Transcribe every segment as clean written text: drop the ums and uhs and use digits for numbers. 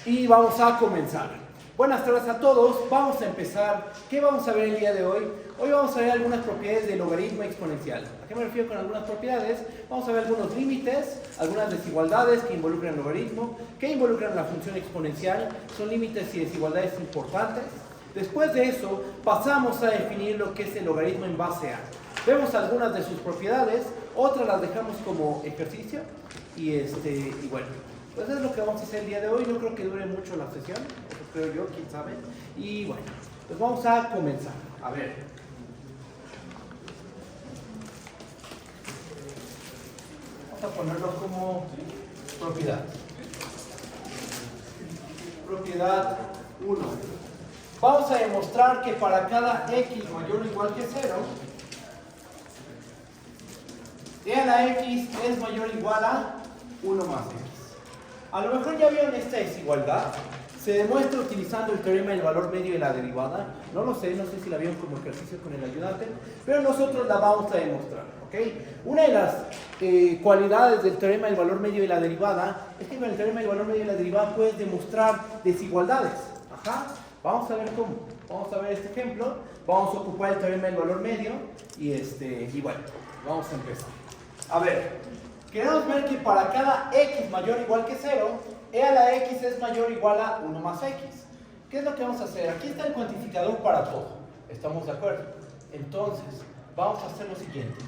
Y vamos a comenzar. Buenas tardes a todos. Vamos a empezar. ¿Qué vamos a ver el día de hoy? Hoy vamos a ver algunas propiedades del logaritmo exponencial. ¿A qué me refiero con algunas propiedades? Vamos a ver algunos límites, algunas desigualdades que involucran el logaritmo, que involucran la función exponencial. Son límites y desigualdades importantes. Después de eso, pasamos a definir lo que es el logaritmo en base a. Vemos algunas de sus propiedades, otras las dejamos como ejercicio y bueno, pues es lo que vamos a hacer el día de hoy. No creo que dure mucho la sesión, eso creo yo, quién sabe. Y bueno, pues vamos a comenzar. A ver. Vamos a ponerlo como propiedad. Propiedad 1. Vamos a demostrar que para cada x mayor o igual que 0, e a la x es mayor o igual a 1 más x. A lo mejor ya vieron esta desigualdad. Se demuestra utilizando el teorema del valor medio de la derivada. No lo sé, no sé si la vieron como ejercicio con el ayudante, pero nosotros la vamos a demostrar, ¿ok? Una de las cualidades del teorema del valor medio de la derivada es que con el teorema del valor medio de la derivada puedes demostrar desigualdades. Ajá. Vamos a ver cómo. Vamos a ver este ejemplo. Vamos a ocupar el teorema del valor medio y bueno, vamos a empezar. A ver, queremos ver que para cada x mayor o igual que 0, e a la x es mayor o igual a 1 más x. ¿Qué es lo que vamos a hacer? Aquí está el cuantificador para todo. ¿Estamos de acuerdo? Entonces, vamos a hacer lo siguiente.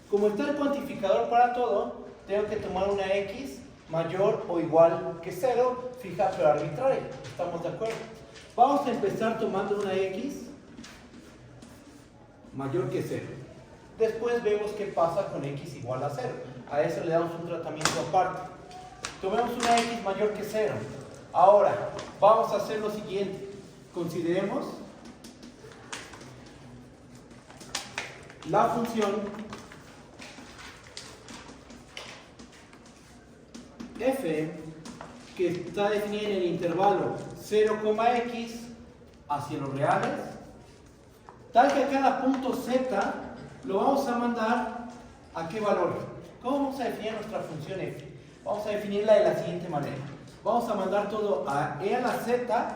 Como está el cuantificador para todo, tengo que tomar una x mayor o igual que 0, fija pero arbitraria. ¿Estamos de acuerdo? Vamos a empezar tomando una x mayor que 0. Después vemos qué pasa con x igual a 0. A eso le damos un tratamiento aparte. Tomemos una x mayor que 0. Ahora, vamos a hacer lo siguiente. Consideremos la función f que está definida en el intervalo 0,x hacia los reales, tal que a cada punto z lo vamos a mandar ¿a qué valor? ¿Cómo vamos a definir nuestra función f? Vamos a definirla de la siguiente manera. Vamos a mandar todo a e a la z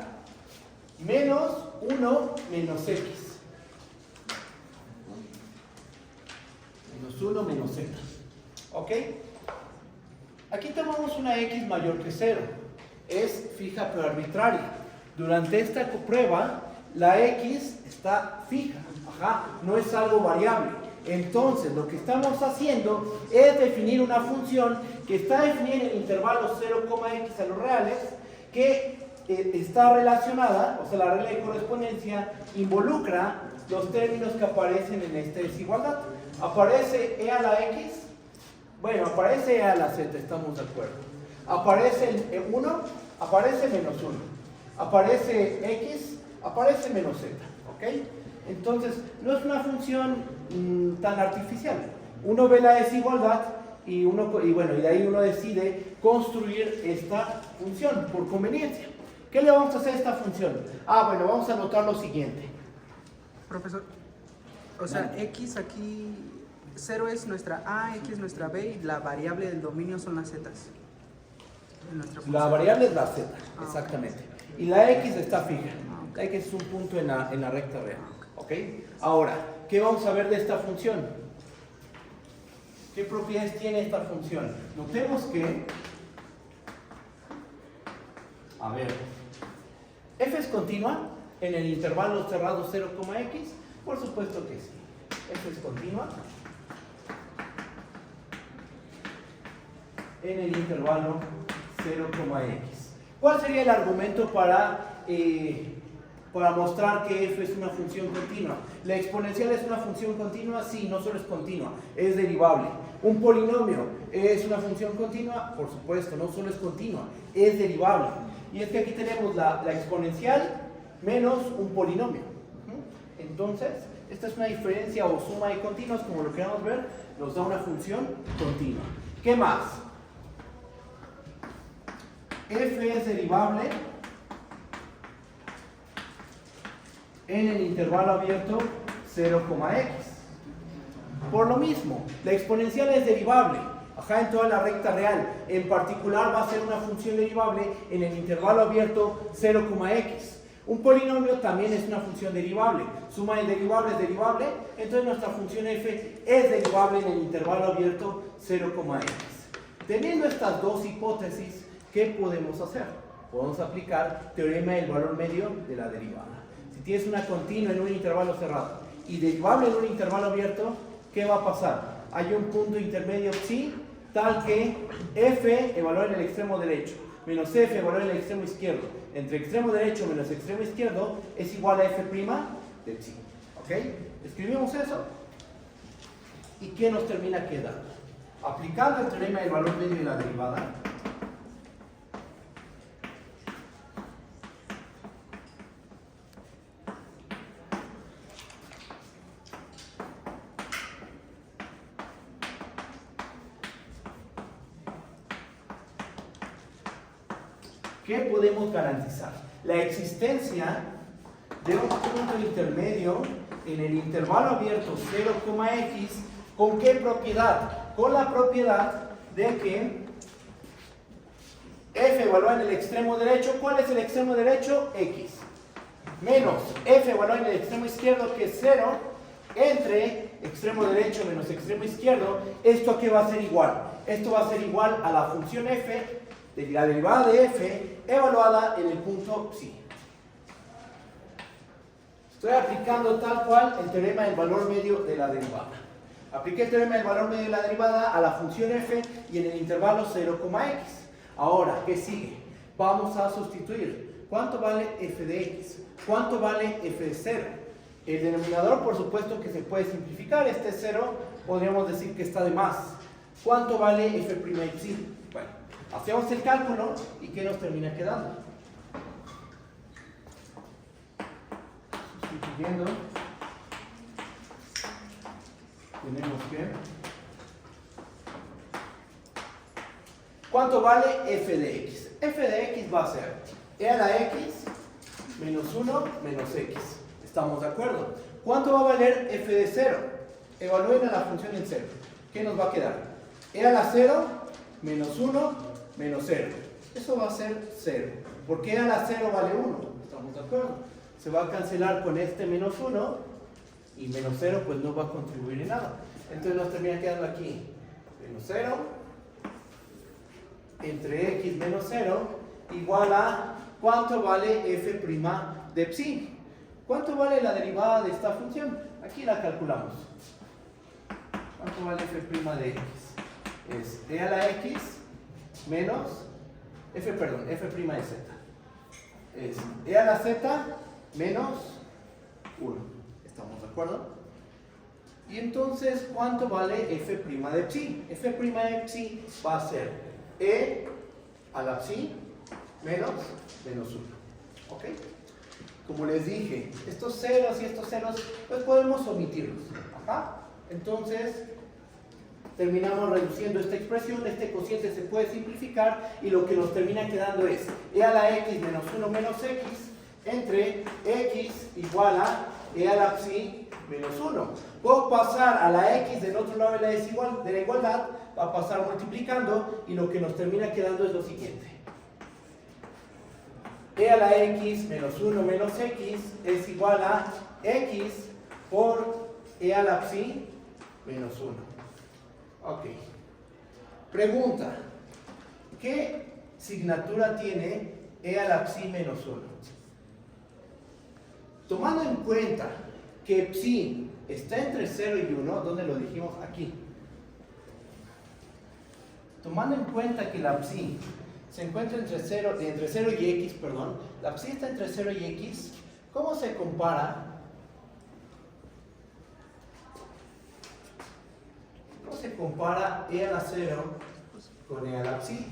menos 1 menos x. Menos 1 menos z. ¿Ok? Aquí tomamos una x mayor que 0. Es fija pero arbitraria. Durante esta prueba, la x está fija. Ajá, no es algo variable. Entonces, lo que estamos haciendo es definir una función que está definida en el intervalo 0,x a los reales, que está relacionada, o sea, la regla de correspondencia involucra los términos que aparecen en esta desigualdad. Aparece e a la x, bueno, aparece e a la z, estamos de acuerdo. Aparece el 1, aparece menos 1. Aparece x, aparece menos z, ¿ok? Entonces, no es una función tan artificial. Uno ve la desigualdad y de ahí uno decide construir esta función por conveniencia. ¿Qué le vamos a hacer a esta función? Bueno, vamos a anotar lo siguiente. Profesor, o sea, x aquí, 0 es nuestra a, x es nuestra b y la variable del dominio son las zetas. La variable es la z, exactamente. Y la x está fija. La x es un punto en la recta real. ¿Ok? Ahora, ¿qué vamos a ver de esta función? ¿Qué propiedades tiene esta función? Notemos que, a ver, f es continua en el intervalo cerrado 0,x. Por supuesto que sí. F es continua en el intervalo 0,x. ¿Cuál sería el argumento para mostrar que f es una función continua? ¿La exponencial es una función continua? Sí, no solo es continua, es derivable. ¿Un polinomio es una función continua? Por supuesto, no solo es continua, es derivable. Y es que aquí tenemos la exponencial menos un polinomio. Entonces, esta es una diferencia o suma de continuos, como lo queramos ver, nos da una función continua. ¿Qué más? F es derivable en el intervalo abierto 0,x. Por lo mismo, la exponencial es derivable. Ajá, en toda la recta real. En particular va a ser una función derivable en el intervalo abierto 0,x. Un polinomio también es una función derivable. Suma de derivables es derivable. Entonces nuestra función f es derivable en el intervalo abierto 0,x. Teniendo estas dos hipótesis, ¿qué podemos hacer? Podemos aplicar teorema del valor medio de la derivada. Si tienes una continua en un intervalo cerrado y derivable en un intervalo abierto, ¿qué va a pasar? Hay un punto intermedio psi tal que f evaluado en el extremo derecho menos f evaluado en el extremo izquierdo entre extremo derecho menos extremo izquierdo es igual a f' de psi. ¿Ok? Escribimos eso. ¿Y qué nos termina quedando? Aplicando el teorema del valor medio de la derivada, ¿qué podemos garantizar? La existencia de un punto intermedio en el intervalo abierto 0,x, ¿con qué propiedad? Con la propiedad de que f evaluado en el extremo derecho, ¿cuál es el extremo derecho? X. Menos f evaluado en el extremo izquierdo, que es 0, entre extremo derecho menos extremo izquierdo. ¿Esto a qué va a ser igual? Esto va a ser igual a la función f, de la derivada de f, evaluada en el punto psi. Estoy aplicando tal cual el teorema del valor medio de la derivada. Apliqué el teorema del valor medio de la derivada a la función f y en el intervalo 0,x. Ahora, ¿qué sigue? Vamos a sustituir. ¿Cuánto vale f de x? ¿Cuánto vale f de 0? El denominador, por supuesto, que se puede simplificar. Este 0, podríamos decir que está de más. ¿Cuánto vale f' de psi? Bueno, hacemos el cálculo y ¿qué nos termina quedando? Sustituyendo, tenemos que... ¿Cuánto vale f de x? F de x va a ser e a la x menos 1 menos x. ¿Estamos de acuerdo? ¿Cuánto va a valer f de 0? Evalúen a la función en 0. ¿Qué nos va a quedar? E a la 0 menos 1 menos 0. Eso va a ser 0. Porque e a la 0 vale 1. ¿Estamos de acuerdo? Se va a cancelar con este menos 1 y menos 0 pues no va a contribuir en nada. Entonces nos termina quedando aquí menos 0 entre x menos 0 igual a ¿cuánto vale f' de psi? ¿Cuánto vale la derivada de esta función? Aquí la calculamos. ¿Cuánto vale f' de x? Es e a la x menos f de z. Es e a la z menos 1. ¿Estamos de acuerdo? Y entonces, ¿cuánto vale f' de psi? F' de psi va a ser e a la psi menos 1. ¿Ok? Como les dije, estos ceros y estos ceros, pues podemos omitirlos. Ajá. Entonces, terminamos reduciendo esta expresión. Este cociente se puede simplificar y lo que nos termina quedando es e a la x menos 1 menos x entre x igual a e a la psi menos 1. Puedo pasar a la x del otro lado de la igualdad, va a pasar multiplicando y lo que nos termina quedando es lo siguiente. E a la x menos 1 menos x es igual a x por e a la psi menos 1. Ok. Pregunta. ¿Qué signatura tiene e a la psi menos 1? Tomando en cuenta que psi está entre 0 y 1, ¿dónde lo dijimos? Aquí. Tomando en cuenta que la psi se encuentra entre 0 y x, perdón, la psi está entre 0 y x, ¿cómo se compara? ¿Cómo se compara e a la 0 con e a la psi?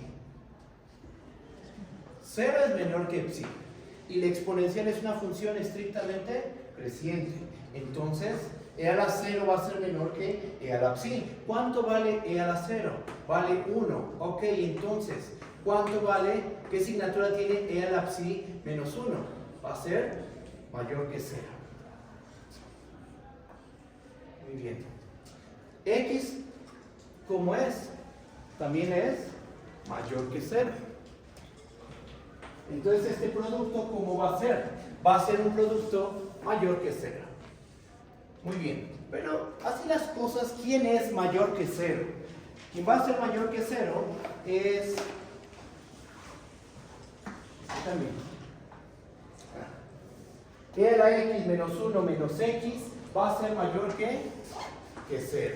0 es menor que psi y la exponencial es una función estrictamente creciente. Entonces, e a la 0 va a ser menor que e a la psi. ¿Cuánto vale e a la 0? Vale 1. Ok, entonces, ¿cuánto vale? ¿Qué signatura tiene e a la psi menos 1? Va a ser mayor que 0. Muy bien. X, como es, también es mayor que 0. Entonces este producto, ¿cómo va a ser? Va a ser un producto mayor que 0. Muy bien, pero así las cosas, ¿quién es mayor que 0? Quien va a ser mayor que 0 es también e a la x menos 1 menos x va a ser mayor que 0.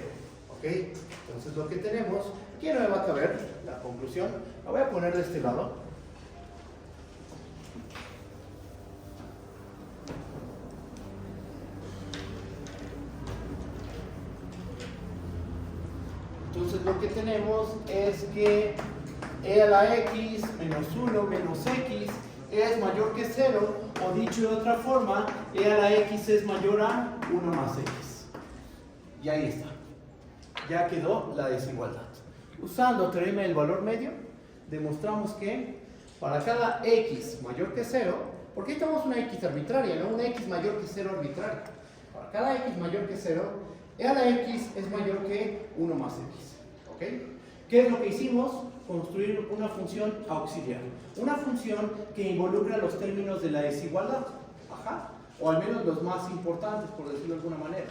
¿Ok? Entonces lo que tenemos, aquí no me va a caber la conclusión, la voy a poner de este lado. Entonces lo que tenemos es que e a la x menos 1 menos x es mayor que 0, o dicho de otra forma, e a la x es mayor a 1 más x. Y ahí está. Ya quedó la desigualdad. Usando teorema del valor medio, demostramos que para cada x mayor que 0, porque aquí tenemos una x arbitraria, ¿no? Una x mayor que 0 arbitraria. Para cada x mayor que 0, e a la x es mayor que 1 más x. ¿Ok? ¿Qué es lo que hicimos? Construir una función auxiliar. Una función que involucra los términos de la desigualdad. Ajá. O al menos los más importantes, por decirlo de alguna manera.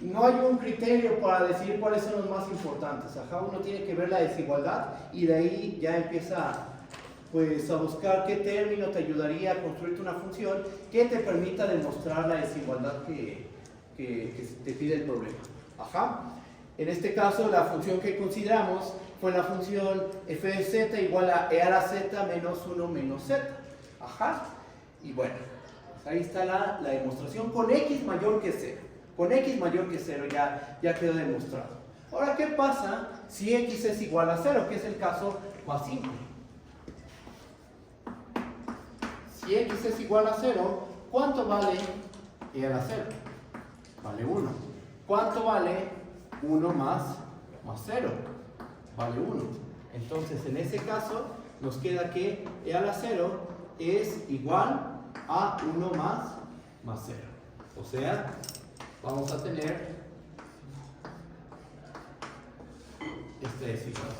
No hay un criterio para decidir cuáles son los más importantes. Ajá. Uno tiene que ver la desigualdad y de ahí ya empieza pues, a buscar qué término te ayudaría a construirte una función que te permita demostrar la desigualdad que te pide el problema. Ajá. En este caso, la función que consideramos fue la función f de z igual a e a la z menos 1 menos z. Ajá. Y bueno, pues ahí está la demostración con x mayor que 0. Con x mayor que 0 ya quedó demostrado. Ahora, ¿qué pasa si x es igual a 0? Que es el caso más simple. Si x es igual a 0, ¿cuánto vale e a la 0? Vale 1. ¿Cuánto vale 1 más 0? Vale 1. Entonces, en ese caso, nos queda que e a la 0 es igual a 1 más 0. O sea, vamos a tener esta desigualdad.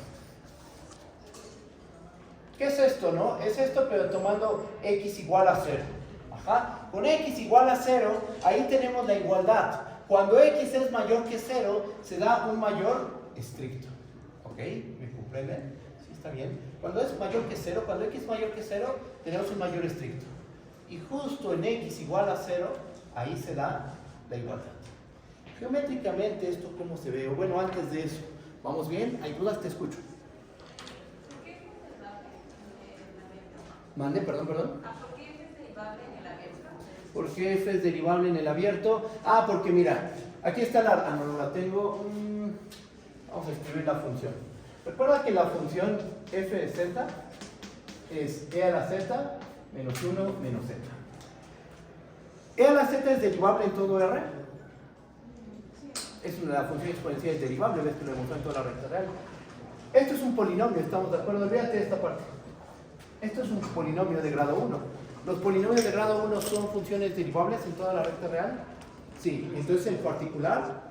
¿Qué es esto, no? Es esto, pero tomando x igual a 0. Ajá. Con x igual a 0, ahí tenemos la igualdad. Cuando x es mayor que 0, se da un mayor estricto. ¿Ok? ¿Me comprenden? ¿Sí está bien? Cuando es mayor que 0, cuando x es mayor que 0, tenemos un mayor estricto. Y justo en x igual a 0, ahí se da la igualdad. Geométricamente, ¿esto cómo se ve? O bueno, antes de eso, ¿vamos bien? ¿Hay dudas? Te escucho. ¿Mande? Perdón. ¿Por qué f es derivable en el abierto? ¿Por qué f es derivable en el abierto? Ah, porque mira, aquí está la... Ah, no la tengo. Vamos a escribir la función. Recuerda que la función f de z es e a la z menos 1 menos z. ¿E a la z es derivable en todo R? Es una función exponencial derivable, ves que lo demostró en toda la recta real. Esto es un polinomio, ¿estamos de acuerdo? Olvídate de esta parte. Esto es un polinomio de grado 1. ¿Los polinomios de grado 1 son funciones derivables en toda la recta real? Sí, entonces en particular,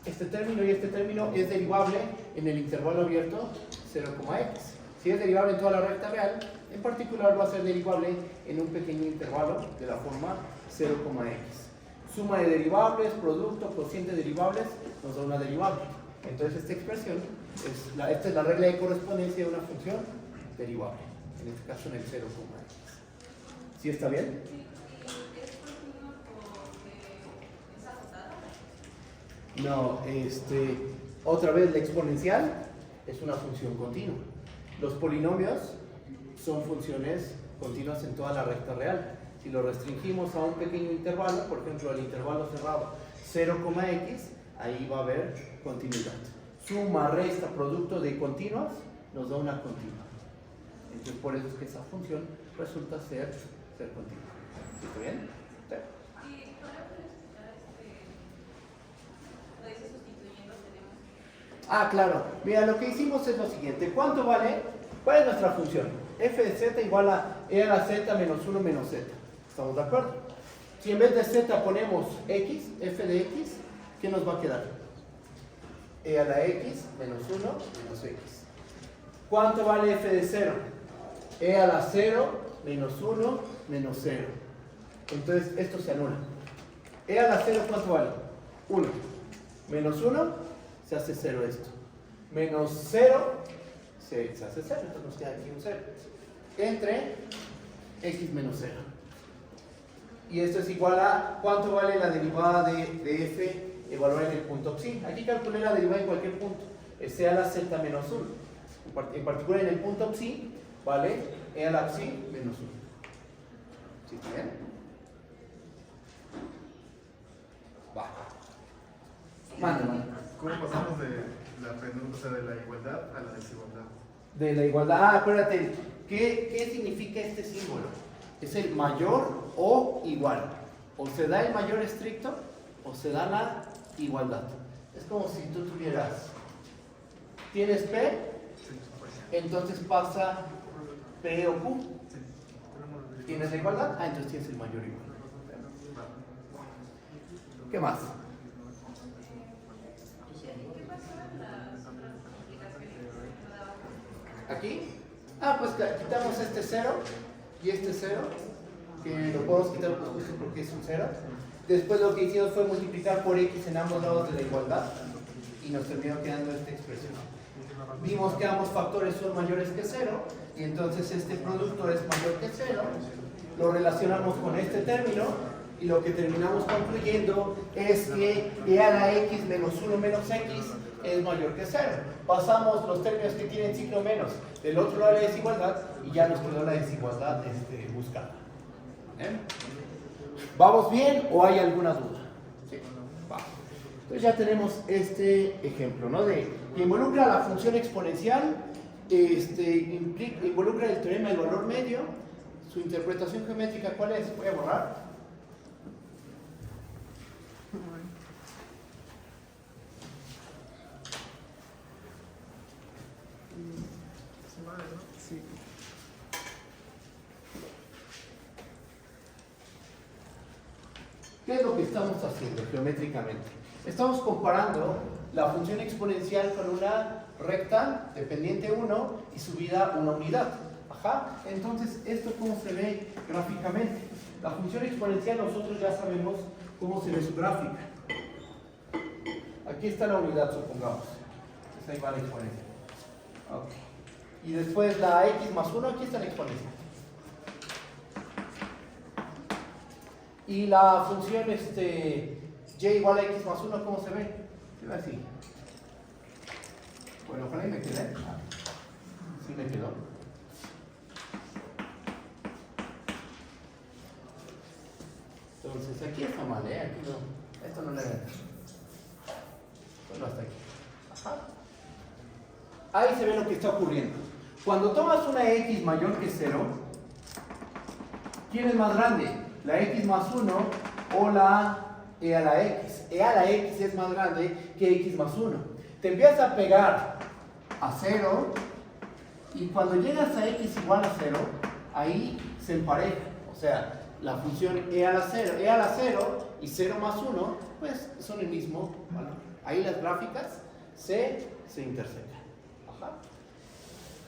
este término y este término es derivable en el intervalo abierto 0,x. Si es derivable en toda la recta real, en particular va a ser derivable en un pequeño intervalo de la forma 0,x. Suma de derivables, producto, cociente de derivables, nos da una derivable. Entonces esta expresión, esta es la regla de correspondencia de una función derivable. En este caso en el 0,x. ¿Sí está bien? No, otra vez la exponencial es una función continua. Los polinomios son funciones continuas en toda la recta real. Si lo restringimos a un pequeño intervalo, por ejemplo el intervalo cerrado 0,x, ahí va a haber continuidad. Suma, resta, producto de continuas nos da una continua. Entonces por eso es que esa función resulta ser continua. ¿Está bien? ¿Sí? Y podemos explicar lo dice sustituyendo tenemos. Ah, claro. Mira, lo que hicimos es lo siguiente. ¿Cuánto vale? ¿Cuál es nuestra función? f de z igual a e a la z menos 1 menos z. ¿Estamos de acuerdo? Si en vez de z ponemos x, f de x, ¿qué nos va a quedar? e a la x menos 1 menos x. ¿Cuánto vale f de 0? E a la 0 menos 1 menos 0. Entonces esto se anula. E a la 0, ¿cuánto vale? 1. Menos 1, se hace 0 esto. Menos 0, se hace 0. Entonces nos queda aquí un 0. Entre x menos 0. Y esto es igual a, ¿cuánto vale la derivada de f evaluada en el punto psi? Aquí calculé la derivada en cualquier punto. E a la z menos 1. En particular en el punto psi, vale e a la psi menos 1. ¿Sí bien? Va. Mande. ¿Cómo pasamos de la penúltima, o sea, de la igualdad a la desigualdad? De la igualdad. Ah, acuérdate. ¿Qué significa este símbolo? Es el mayor o igual. O se da el mayor estricto o se da la igualdad. Es como si tú tuvieras, tienes P, entonces pasa P o Q. ¿Tienes la igualdad? Ah, entonces tienes el mayor o igual. ¿Qué más? ¿Qué pasó en las otras multiplicaciones? Aquí. Ah, pues quitamos este 0 y este 0, que lo podemos quitar justo porque es un 0. Después lo que hicimos fue multiplicar por x en ambos lados de la igualdad y nos terminó quedando esta expresión. Vimos que ambos factores son mayores que 0 y entonces este producto es mayor que 0. Lo relacionamos con este término y lo que terminamos concluyendo es que e a la x menos 1 menos x es mayor que 0. Pasamos los términos que tienen signo menos del otro lado de la desigualdad y ya nos quedó la desigualdad buscada. ¿Vamos bien o hay alguna duda? Sí. Va. Entonces ya tenemos este ejemplo, ¿no? Que involucra la función exponencial, involucra el teorema del valor medio. Su interpretación geométrica, ¿cuál es? Voy a borrar. Sí. ¿Qué es lo que estamos haciendo geométricamente? Estamos comparando la función exponencial con una recta dependiente 1 y subida una unidad. Ajá. Entonces, ¿esto cómo se ve gráficamente? La función exponencial nosotros ya sabemos cómo se ve su gráfica. Aquí está la unidad, supongamos. Entonces ahí va la exponencia. Ok. Y después la x más 1, aquí está la exponencia. Y la función y igual a x más 1, ¿cómo se ve? Se ve así. Bueno, ojalá y me quede. Sí me quedó. Entonces aquí está mal, aquí no. Esto no le ve. Solo hasta aquí. Ajá. Ahí se ve lo que está ocurriendo. Cuando tomas una x mayor que 0, ¿quién es más grande? ¿La x más 1 o la e a la x? E a la x es más grande que x más 1. Te empiezas a pegar a 0 y cuando llegas a x igual a 0, ahí se empareja. O sea, la función e a la 0 y 0 más 1, pues son el mismo valor. Ahí las gráficas se intersecan. Ajá.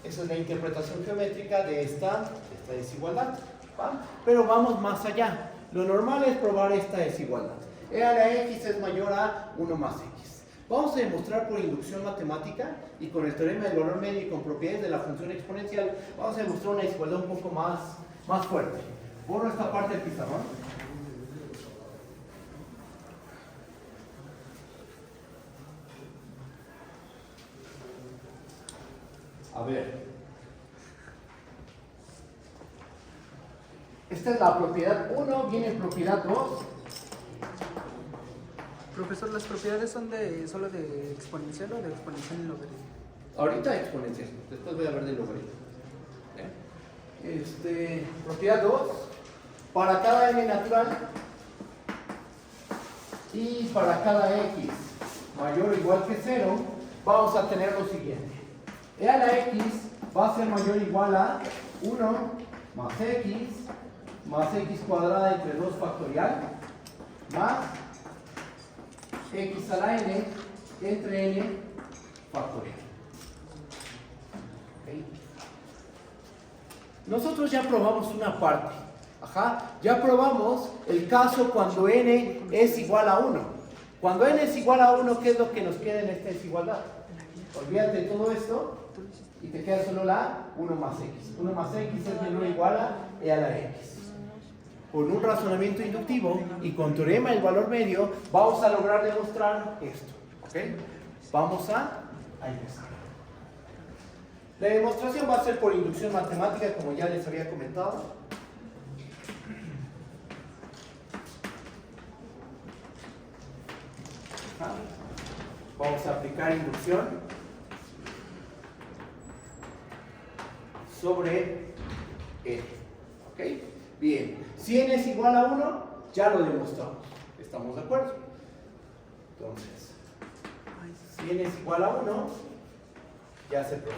Esa es la interpretación geométrica de esta desigualdad. ¿Va? Pero vamos más allá. Lo normal es probar esta desigualdad. E a la x es mayor a 1 más x. Vamos a demostrar por inducción matemática y con el teorema del valor medio y con propiedades de la función exponencial, vamos a demostrar una desigualdad un poco más fuerte. Borro esta parte del pizarrón. A ver. Esta es la propiedad 1, viene propiedad 2. Profesor, ¿las propiedades son solo de exponencial o de exponencial y logaritmo? Ahorita exponencial, después voy a ver de logaritmo. Propiedad 2, para cada n natural y para cada x mayor o igual que 0, vamos a tener lo siguiente. E a la x va a ser mayor o igual a 1 más x cuadrada entre 2 factorial más x a la n entre n factorial. ¿Okay? Nosotros ya probamos una parte. Ya probamos el caso cuando n es igual a 1. Cuando n es igual a 1, ¿qué es lo que nos queda en esta desigualdad? Olvídate de todo esto y te queda solo la 1 más x. 1 más x es menor o igual a e a la x. Con un razonamiento inductivo y con teorema del valor medio, vamos a lograr demostrar esto. ¿Okay? Vamos a empezar. La demostración va a ser por inducción matemática, como ya les había comentado. Vamos a aplicar inducción sobre n. ¿Ok? Bien. Si n es igual a 1, ya lo demostramos. ¿Estamos de acuerdo? Entonces, si n es igual a 1, ya se probó.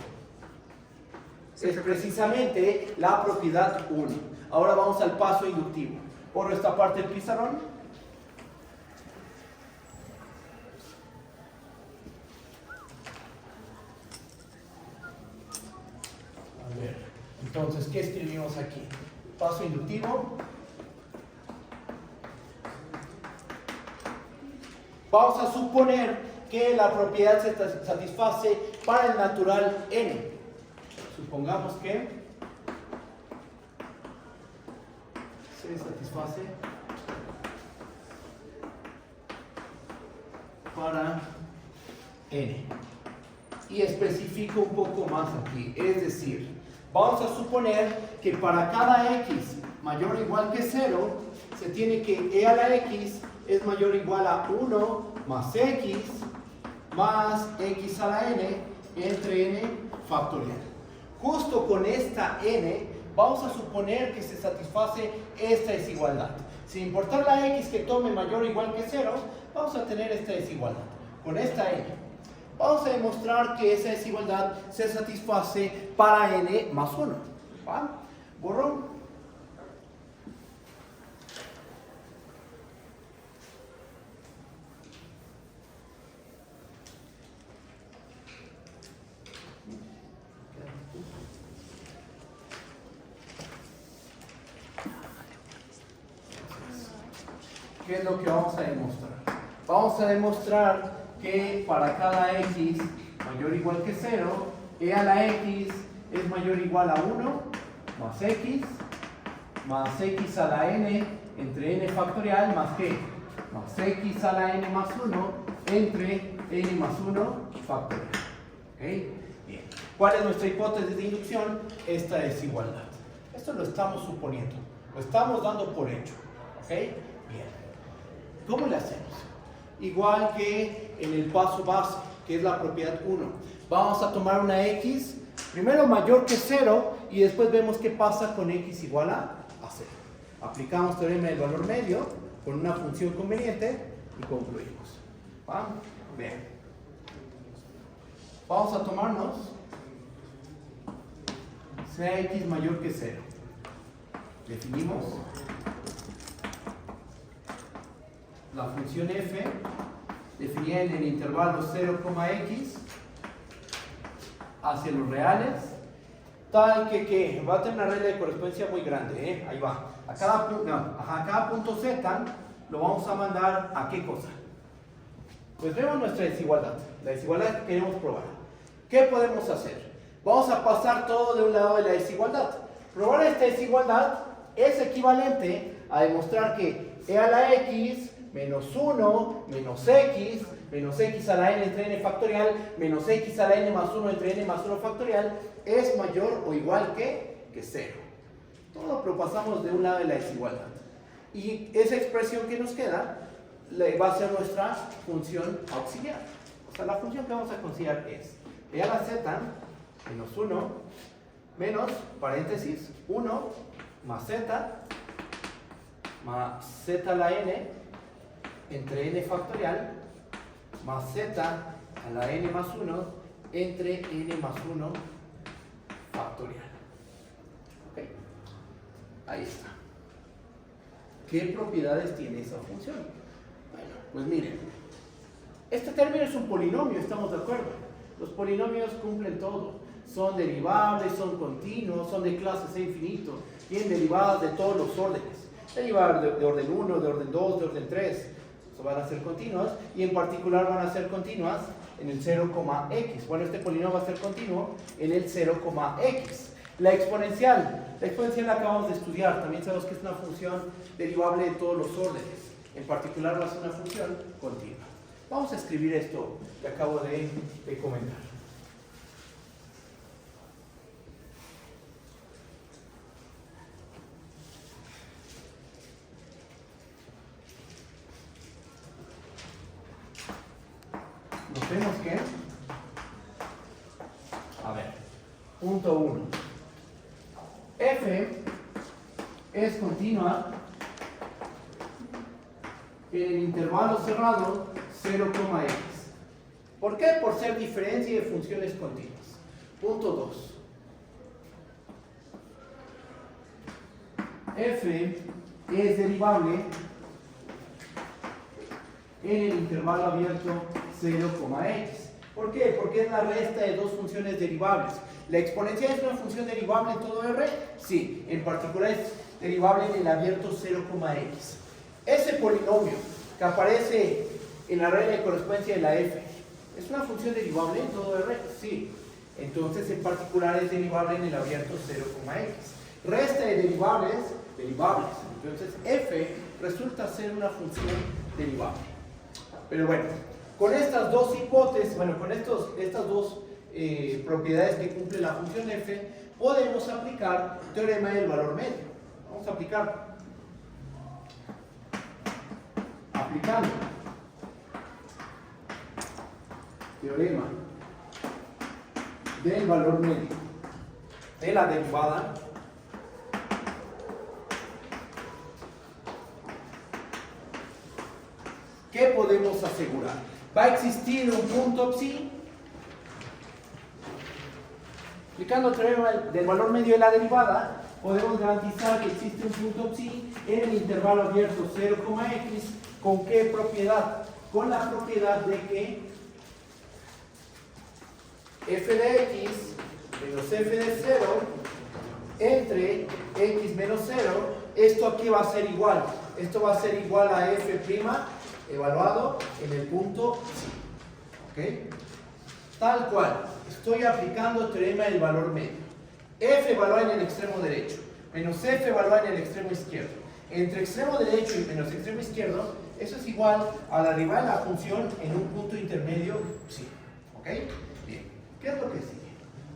Es precisamente la propiedad 1. Ahora vamos al paso inductivo. Borro esta parte del pizarrón. Entonces, ¿qué escribimos aquí? Paso inductivo. Vamos a suponer que la propiedad se satisface para el natural n. Supongamos que se satisface para n. Y especifico un poco más aquí. Es decir, vamos a suponer que para cada x mayor o igual que 0, se tiene que e a la x es mayor o igual a 1 más x a la n entre n factorial. Justo con esta n, vamos a suponer que se satisface esta desigualdad. Sin importar la x que tome mayor o igual que 0, vamos a tener esta desigualdad. Con esta n. Vamos a demostrar que esa desigualdad se satisface para n más 1. ¿Va? Borrón. ¿Qué es lo que vamos a demostrar? Vamos a demostrar que para cada x mayor o igual que 0, e a la x es mayor o igual a 1 más x a la n entre n factorial más qué? Más x a la n más 1 entre n más 1 factorial. ¿Okay? Bien. ¿Cuál es nuestra hipótesis de inducción? Esta desigualdad. Esto lo estamos suponiendo, lo estamos dando por hecho. ¿Ok? Bien. ¿Cómo le hacemos? Igual que en el paso base, que es la propiedad 1. Vamos a tomar una x, primero mayor que 0, y después vemos qué pasa con x igual a 0. Aplicamos teorema del valor medio con una función conveniente y concluimos. ¿Va? Bien. Vamos a tomarnos sea x mayor que 0. Definimos la función f definida en el intervalo 0,x hacia los reales, tal que va a tener una regla de correspondencia muy grande, ahí va. A cada punto z lo vamos a mandar a qué cosa. Pues vemos nuestra desigualdad, la desigualdad que queremos probar. ¿Qué podemos hacer? Vamos a pasar todo de un lado de la desigualdad. Probar esta desigualdad es equivalente a demostrar que e a la x menos 1 menos x a la n entre n factorial menos x a la n más 1 entre n más 1 factorial es mayor o igual que 0. Todo lo pasamos de un lado de la desigualdad. Y esa expresión que nos queda va a ser nuestra función auxiliar. O sea, la función que vamos a considerar es e a la z menos 1 menos, paréntesis, 1 más z a la n entre n factorial más z a la n más 1 entre n más 1 factorial. ¿Ok? Ahí está. ¿Qué propiedades tiene esa función? Bueno, pues miren, este término es un polinomio, estamos de acuerdo. Los polinomios cumplen todo. Son derivables, son continuos, son de clase C infinito. Tienen derivadas de todos los órdenes. Derivadas de orden 1, de orden 2, de orden 3. Eso van a ser continuas. Y en particular van a ser continuas en el 0,x. Bueno, este polinomio va a ser continuo en el 0,x. La exponencial la acabamos de estudiar. También sabemos que es una función derivable de todos los órdenes. En particular va a ser una función continua. Vamos a escribir esto que acabo de comentar. Notemos que, a ver, punto 1. F es continua en el intervalo cerrado 0,x. ¿Por qué? Por ser diferencia de funciones continuas. Punto 2. F es derivable en el intervalo abierto 0,x. ¿Por qué? Porque es la resta de dos funciones derivables. ¿La exponencial es una función derivable en todo R? Sí, en particular es derivable en el abierto 0,x. Ese polinomio que aparece en la regla de correspondencia de la f, ¿es una función derivable en todo R? Sí. Entonces, en particular es derivable en el abierto 0,x. Resta de derivables. Entonces, f resulta ser una función derivable. Pero bueno, con estas dos hipótesis, con estas dos propiedades que cumple la función f, podemos aplicar teorema del valor medio. Vamos a aplicar. Aplicando teorema del valor medio de la derivada ¿qué podemos asegurar? Va a existir un punto psi. Aplicando el teorema del valor medio de la derivada, podemos garantizar que existe un punto psi en el intervalo abierto 0,x. ¿Con qué propiedad? Con la propiedad de que f de x menos f de 0 entre x menos 0, esto aquí va a ser igual. Esto va a ser igual a f' evaluado en el punto psi. ¿Ok? Tal cual. Estoy aplicando teorema del valor medio. F evaluado en el extremo derecho, menos f evaluado en el extremo izquierdo. Entre extremo derecho y menos extremo izquierdo, eso es igual a la derivada de la función en un punto intermedio psi. ¿Ok? Bien. ¿Qué es lo que sigue?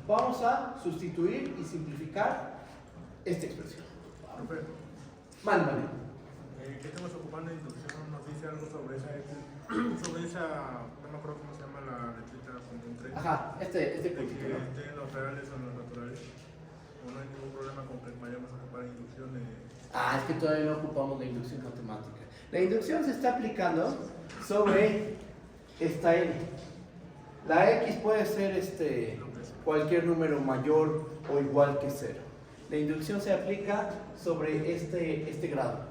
Vamos a sustituir y simplificar esta expresión. Profe, Mándame. ¿qué estamos ocupando en inducción? ¿Nos dice algo sobre esa, no me acuerdo cómo se llama la letrita con 3? Ajá, este puntito, ¿no? ¿Tienen los reales o los naturales? ¿O no hay ningún problema con que vayamos a ocupar inducción? Es que todavía no ocupamos la inducción matemática. La inducción se está aplicando sobre esta n. La x puede ser cualquier número mayor o igual que 0. La inducción se aplica sobre este grado.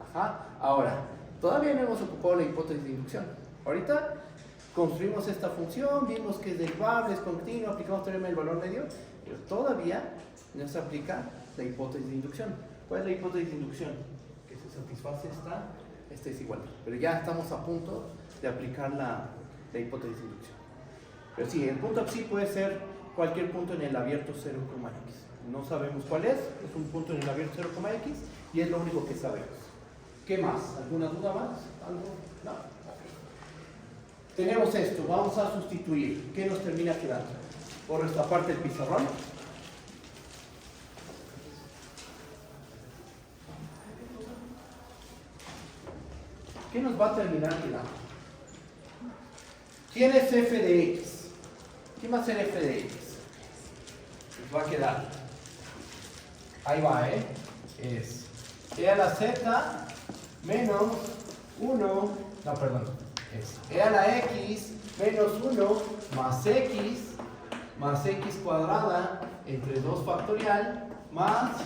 Ajá. Ahora, todavía no hemos ocupado la hipótesis de inducción. Ahorita construimos esta función, vimos que es derivable, es continua, aplicamos teorema del valor medio, pero todavía no se aplica la hipótesis de inducción. ¿Cuál es la hipótesis de inducción? Que se satisface esta desigualdad. Pero ya estamos a punto de aplicar la hipótesis de inducción. Pero sí, el punto psi puede ser cualquier punto en el abierto 0,x. No sabemos cuál es un punto en el abierto 0,x y es lo único que sabemos. ¿Qué más? ¿Alguna duda más? ¿Algo? No. Tenemos esto, vamos a sustituir. ¿Qué nos termina quedando? Por esta parte del pizarrón. ¿Qué nos va a terminar quedando? ¿Quién es f de x? ¿Quién va a ser f de x? Nos va a quedar. Ahí va, es e a la z menos 1, no, perdón, es e a la x menos 1 más x cuadrada entre 2 factorial más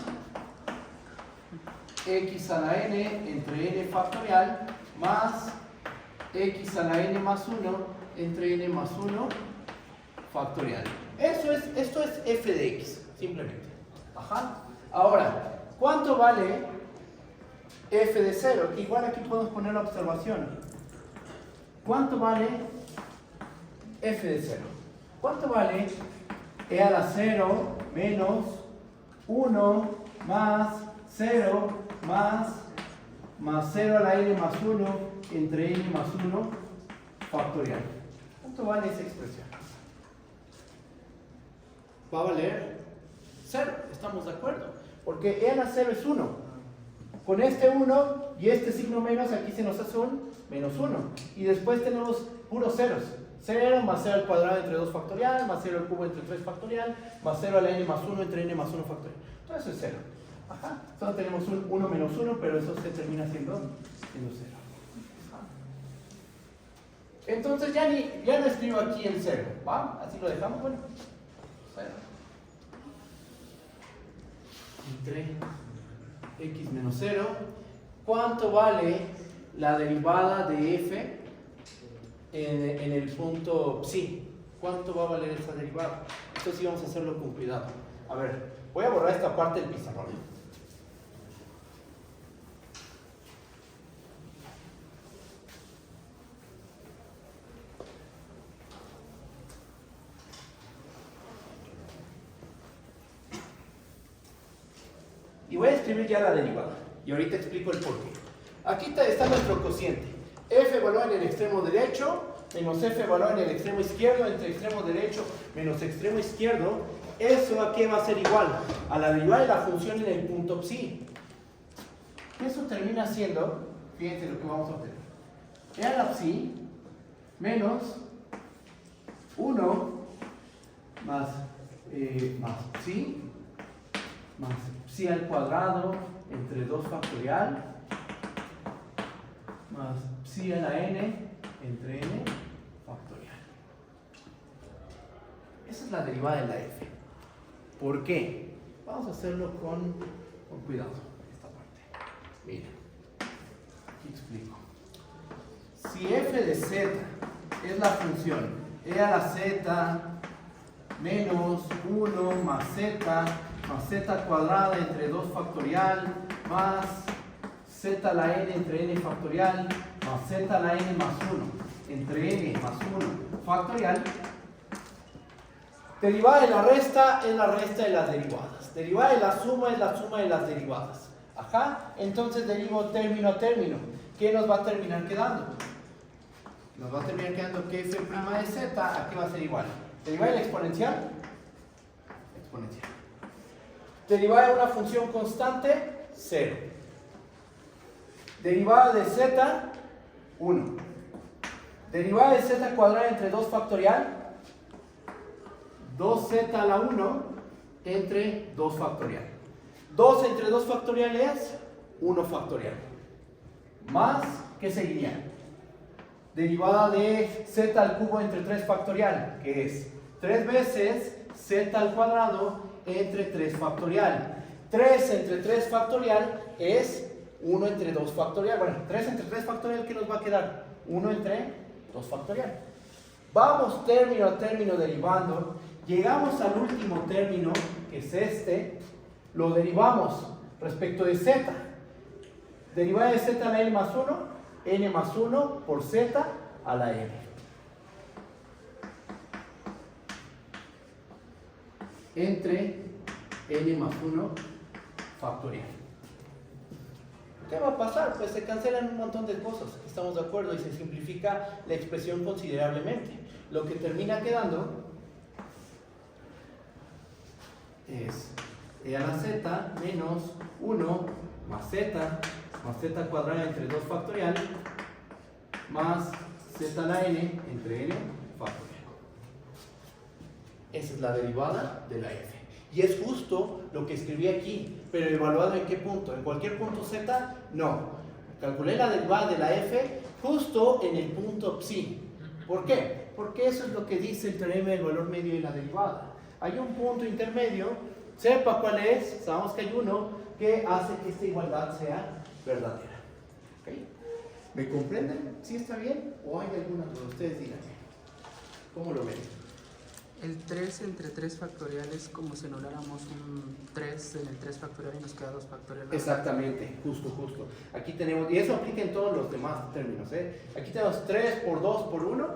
x a la n entre n factorial más x a la n más 1 entre n más 1 factorial. Esto es f de x, simplemente. Ajá. Ahora, ¿cuánto vale f de 0? Igual aquí podemos poner la observación. ¿Cuánto vale f de 0? ¿Cuánto vale e a la 0 menos 1 más 0 más 0 a la n más 1 entre n más 1 factorial? ¿Cuánto vale esa expresión? Va a valer 0, ¿estamos de acuerdo? Porque e a la 0 es 1. Con este 1 y este signo menos, aquí se nos hace un menos 1. Y después tenemos puros ceros. 0 más 0 al cuadrado entre 2 factorial, más 0 al cubo entre 3 factorial, más 0 a la n más 1 entre n más 1 factorial. Todo eso es 0. Ajá. Solo tenemos un 1 menos 1, pero eso se termina siendo 0. Entonces ya no escribo aquí el 0. ¿Va? Así lo dejamos. Bueno, 0. Entre x menos 0. ¿Cuánto vale la derivada de f en el punto psi? ¿Cuánto va a valer esa derivada? Esto sí vamos a hacerlo con cuidado. A ver, voy a borrar esta parte del pizarrón. Y voy a escribir ya la derivada. Y ahorita explico el porqué. Aquí está nuestro cociente. F evaluado en el extremo derecho menos F evaluado en el extremo izquierdo entre extremo derecho menos extremo izquierdo. ¿Eso a qué va a ser igual? A la derivada de la función en el punto psi. Eso termina siendo, fíjense lo que vamos a obtener. E a la psi menos 1 más psi más psi al cuadrado entre 2 factorial más psi a la n entre n factorial. Esa es la derivada de la f. ¿Por qué? Vamos a hacerlo con cuidado, esta parte. Mira, aquí explico. Si f de z es la función e a la z menos 1 más z cuadrada entre 2 factorial más z a la n entre n factorial más z a la n más 1 entre n más 1 factorial. Derivada de la resta es la resta de las derivadas. Derivada de la suma es la suma de las derivadas. Ajá. Entonces derivo término a término. ¿Qué nos va a terminar quedando? Nos va a terminar quedando que f' de z, ¿a qué va a ser igual? Derivada de la exponencial. Exponencial. Derivada de una función constante, 0. Derivada de z, 1. Derivada de z cuadrada entre 2 factorial, 2z a la 1 entre 2 factorial. 2 entre 2 factorial es 1 factorial. Más, ¿qué seguiría? Derivada de z al cubo entre 3 factorial, que es 3 veces z al cuadrado entre 3 factorial. 3 entre 3 factorial es 1 entre 2 factorial. Bueno, 3 entre 3 factorial, ¿qué nos va a quedar? 1 entre 2 factorial. Vamos término a término derivando. Llegamos al último término, que es este. Lo derivamos respecto de z. Derivada de z a la n más 1, n más 1 por z a la n. Entre n más 1 factorial. ¿Qué va a pasar? Pues se cancelan un montón de cosas, estamos de acuerdo, y se simplifica la expresión considerablemente. Lo que termina quedando es e a la z menos 1 más z cuadrada entre 2 factorial más z a la n entre n factorial. Esa es la derivada de la f. Y es justo lo que escribí aquí, pero evaluado en qué punto. ¿En cualquier punto z? No. Calculé la derivada de la f justo en el punto psi. ¿Por qué? Porque eso es lo que dice el teorema del valor medio de la derivada. Hay un punto intermedio, sepa cuál es, sabemos que hay uno, que hace que esta igualdad sea verdadera. ¿Okay? ¿Me comprenden? ¿Sí está bien? ¿O hay alguna duda? Ustedes díganme. ¿Cómo lo ven? El 3 entre 3 factorial es como si anuláramos un 3 en el 3 factorial y nos queda 2 factorial. Exactamente, justo. Aquí tenemos, y eso aplica en todos los demás términos, ¿eh? Aquí tenemos 3 por 2 por 1,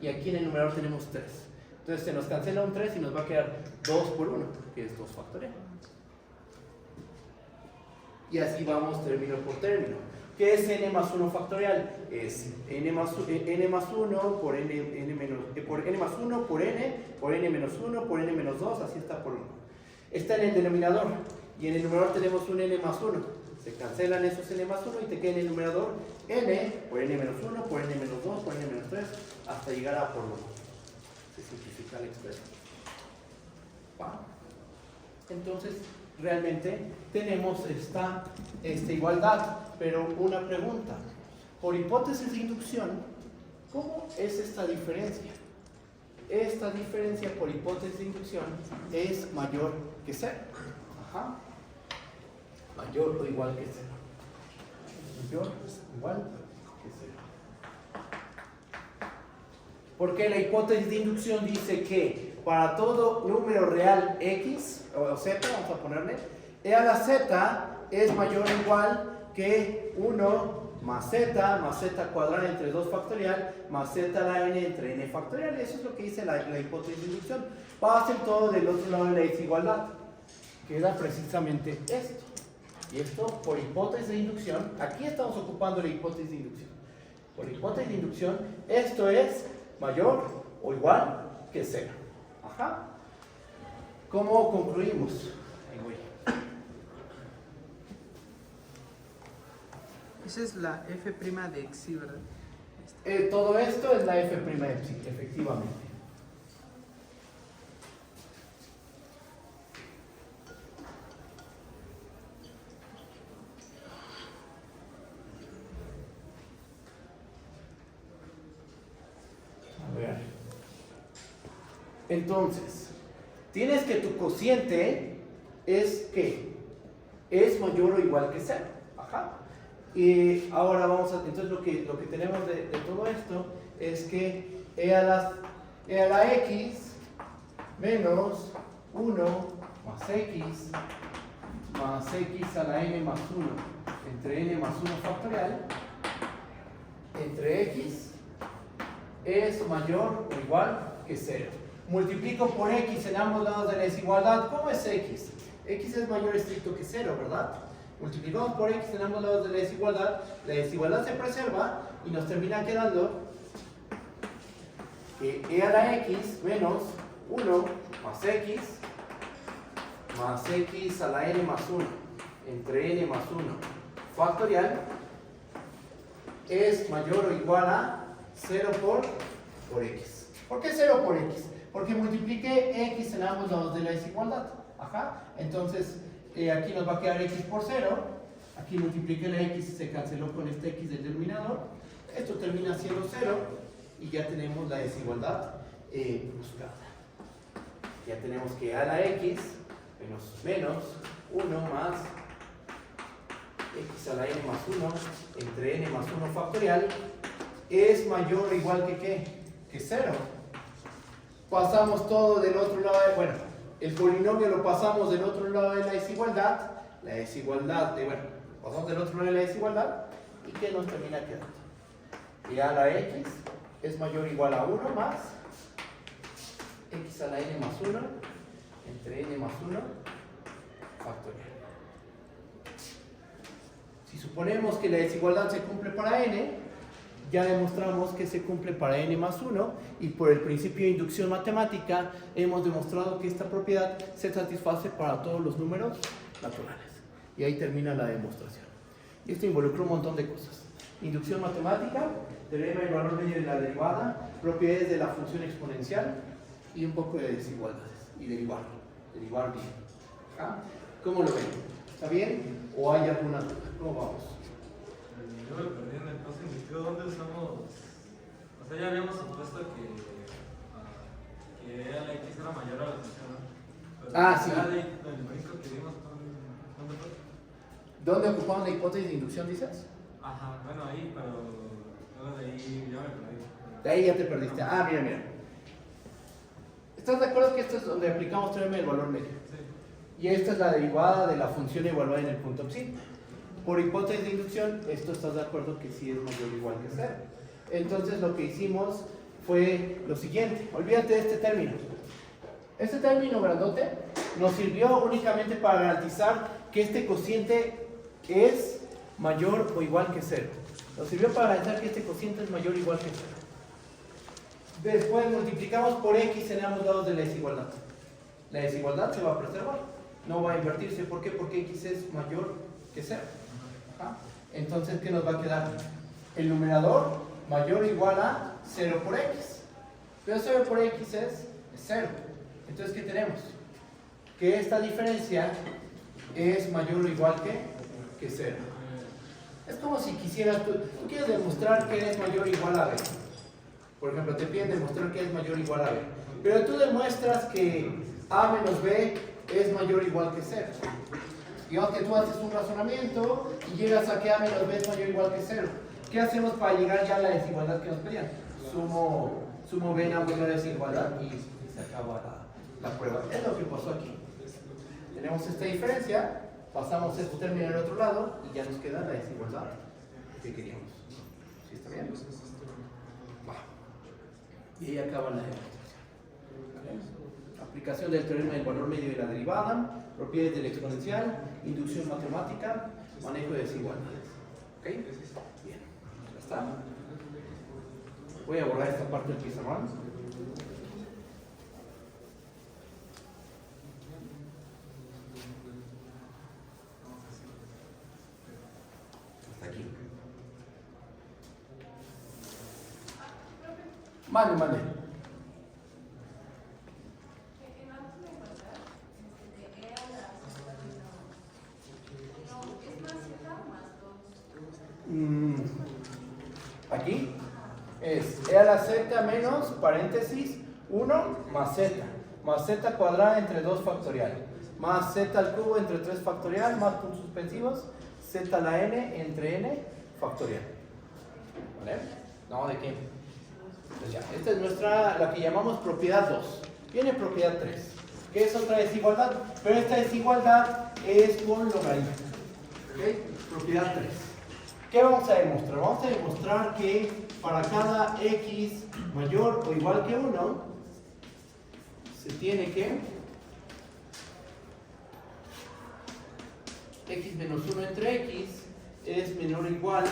y aquí en el numerador tenemos 3. Entonces se nos cancela un 3 y nos va a quedar 2 por 1, que es 2 factorial. Y así vamos término por término. ¿Qué es n más 1 factorial? Es n más 1 por n más 1 por n menos 1 por n menos 2, así está por 1. Está en el denominador, y en el numerador tenemos un n más 1. Se cancelan esos n más 1 y te queda en el numerador n por n menos 1 por n menos 2 por n menos 3 hasta llegar a por 1. Se simplifica la expresión. ¿Va? Entonces, realmente tenemos esta igualdad, pero una pregunta. Por hipótesis de inducción, ¿cómo es esta diferencia? Esta diferencia por hipótesis de inducción es mayor que 0. Ajá. Mayor o igual que 0. Mayor o igual que 0. Porque la hipótesis de inducción dice que para todo número real x o z, vamos a ponerle, e a la z es mayor o igual que 1 más z cuadrada entre 2 factorial más z a la n entre n factorial. Eso es lo que dice la hipótesis de inducción. Pasen todo del otro lado de la desigualdad. Queda precisamente esto. Y esto por hipótesis de inducción, aquí estamos ocupando la hipótesis de inducción. Por hipótesis de inducción, esto es mayor o igual que 0. Ajá. ¿Cómo concluimos? Ahí voy. Esa es la f' de xi, ¿verdad? Todo esto es la f' de xi, efectivamente. A ver. Entonces, tienes que tu cociente es ¿qué? Es mayor o igual que 0. Ajá. Y ahora vamos a, entonces lo que tenemos de todo esto es que e a la x menos 1 más x a la n más 1 entre n más 1 factorial entre x es mayor o igual que 0. Multiplico por x en ambos lados de la desigualdad. ¿Cómo es x? X es mayor estricto que 0, ¿verdad? Multiplicamos por x en ambos lados de la desigualdad se preserva y nos termina quedando que e a la x menos 1 más x a la n más 1 entre n más 1 factorial es mayor o igual a 0 por x. ¿Por qué 0 por x? Porque multiplique x en ambos lados de la desigualdad. Ajá. Entonces, aquí nos va a quedar x por 0. Aquí multiplique la x y se canceló con este x del denominador. Esto termina siendo 0 y ya tenemos la desigualdad buscada. Ya tenemos que a la x menos 1 más x a la n más 1 entre n más 1 factorial es mayor o igual que ¿qué? Que 0. Pasamos todo del otro lado de, bueno, el polinomio lo pasamos del otro lado de la desigualdad, pasamos del otro lado de la desigualdad, y ¿qué nos termina quedando? Y a la x es mayor o igual a 1 más x a la n más 1 entre n más 1 factorial. Si suponemos que la desigualdad se cumple para n, ya demostramos que se cumple para n más 1 y por el principio de inducción matemática hemos demostrado que esta propiedad se satisface para todos los números naturales. Y ahí termina la demostración. Y esto involucra un montón de cosas. Inducción matemática, teorema del valor medio de la derivada, propiedades de la función exponencial y un poco de desigualdades. Y derivar bien. ¿Ah? ¿Cómo lo ven? ¿Está bien? ¿O hay alguna duda? ¿Cómo vamos? Yo me perdí en el paso indicado. ¿Dónde usamos? O sea, ya habíamos supuesto que a la x era mayor a la función, ¿no? Pero Sí. ya el brinco que dimos, ¿dónde fue? ¿Dónde ocupamos la hipótesis de inducción, dices? Ajá, bueno, ahí, pero luego de ahí ya me perdí. De ahí ya te perdiste. Mira. ¿Estás de acuerdo que esto es donde aplicamos teorema del valor medio? Y esta es la derivada de la función evaluada en el punto psi. Por hipótesis de inducción, esto estás de acuerdo que sí es mayor o igual que 0. Entonces lo que hicimos fue lo siguiente. Olvídate de este término. Este término grandote nos sirvió únicamente para garantizar que este cociente es mayor o igual que 0. Nos sirvió para garantizar que este cociente es mayor o igual que 0. Después multiplicamos por x en ambos lados de la desigualdad. La desigualdad se va a preservar, no va a invertirse. ¿Por qué? Porque x es mayor que 0. Ajá. Entonces, ¿qué nos va a quedar? El numerador mayor o igual a 0 por x. Pero 0 por x es 0. Entonces, ¿qué tenemos? Que esta diferencia es mayor o igual que 0. Es como si quisieras, tú quieres demostrar que eres mayor o igual a b. Por ejemplo, te piden demostrar que es mayor o igual a b. Pero tú demuestras que a menos b es mayor o igual que 0. Digamos que tú haces un razonamiento y llegas a que a menos b es mayor o igual que 0. ¿Qué hacemos para llegar ya a la desigualdad que nos pedían? Sumo b en ambos lados de desigualdad y se acaba la prueba. Es lo que pasó aquí. Tenemos esta diferencia, pasamos este término al otro lado y ya nos queda la desigualdad que queríamos. ¿Sí está bien? Va. Y ahí acaba la demostración. Aplicación del teorema del valor medio de la derivada, propiedades del exponencial, inducción matemática, manejo de desigualdades. ¿Ok? Bien. Ya está. Voy a borrar esta parte del pizarrón. Hasta aquí. Mande. Aquí es e a la z menos paréntesis 1 más z cuadrada entre 2 factorial, más z al cubo entre 3 factorial, más puntos suspensivos, z a la n entre n factorial. ¿Vale? No, ¿de qué? Pues ya, esta es nuestra, la que llamamos propiedad 2. Viene propiedad 3, que es otra desigualdad, pero esta desigualdad es con logaritmo. ¿Ok? Propiedad 3. ¿Qué vamos a demostrar? Vamos a demostrar que para cada x mayor o igual que 1, se tiene que x menos 1 entre x es menor o igual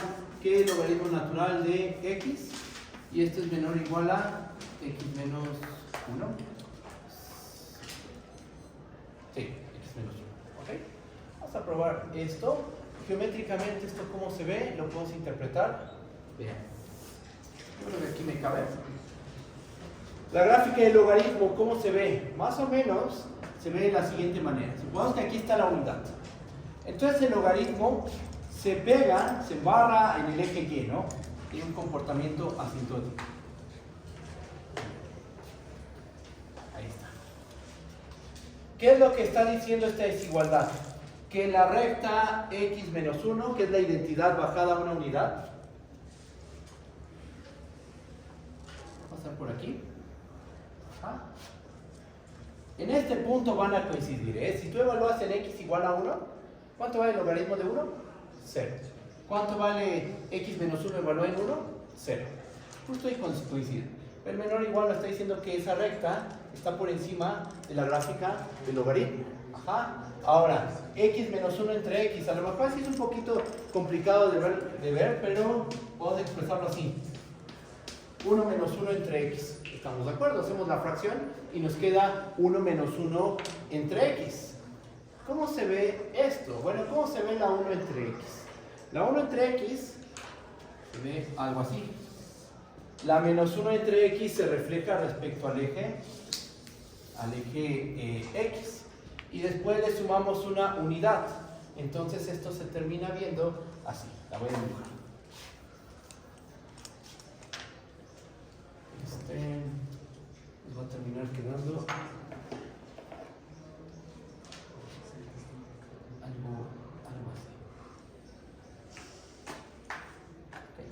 que el logaritmo natural de x, y esto es menor o igual a x menos 1. Sí, x menos 1. ¿Ok? Vamos a probar esto. Geométricamente, ¿esto cómo se ve? ¿Lo podemos interpretar? Vean. Yo creo que aquí me cabe. La gráfica del logaritmo, ¿cómo se ve? Más o menos se ve de la siguiente manera. Supongamos que aquí está la unidad. Entonces el logaritmo se pega, se embarra en el eje Y, ¿no? Tiene un comportamiento asintótico. Ahí está. ¿Qué es lo que está diciendo esta desigualdad? Que la recta x menos 1, que es la identidad bajada a una unidad, va a pasar por aquí. Ajá. En este punto van a coincidir, ¿eh? Si tú evalúas en x igual a 1, ¿cuánto vale el logaritmo de 1? 0. ¿Cuánto vale x menos 1 evaluado en 1? 0. Justo ahí coincide. El menor igual nos está diciendo que esa recta está por encima de la gráfica del logaritmo. Ajá. Ahora, x menos 1 entre x, a lo mejor así es un poquito complicado de ver, pero podemos expresarlo así. 1 menos 1 entre x. ¿Estamos de acuerdo? Hacemos la fracción y nos queda 1 menos 1 entre x. ¿Cómo se ve esto? Bueno, ¿cómo se ve la 1 entre x? La 1 entre x se ve algo así. La menos 1 entre x se refleja respecto al eje x. Y después le sumamos una unidad. Entonces esto se termina viendo así. La voy a dibujar. Nos va a terminar quedando algo así. Okay.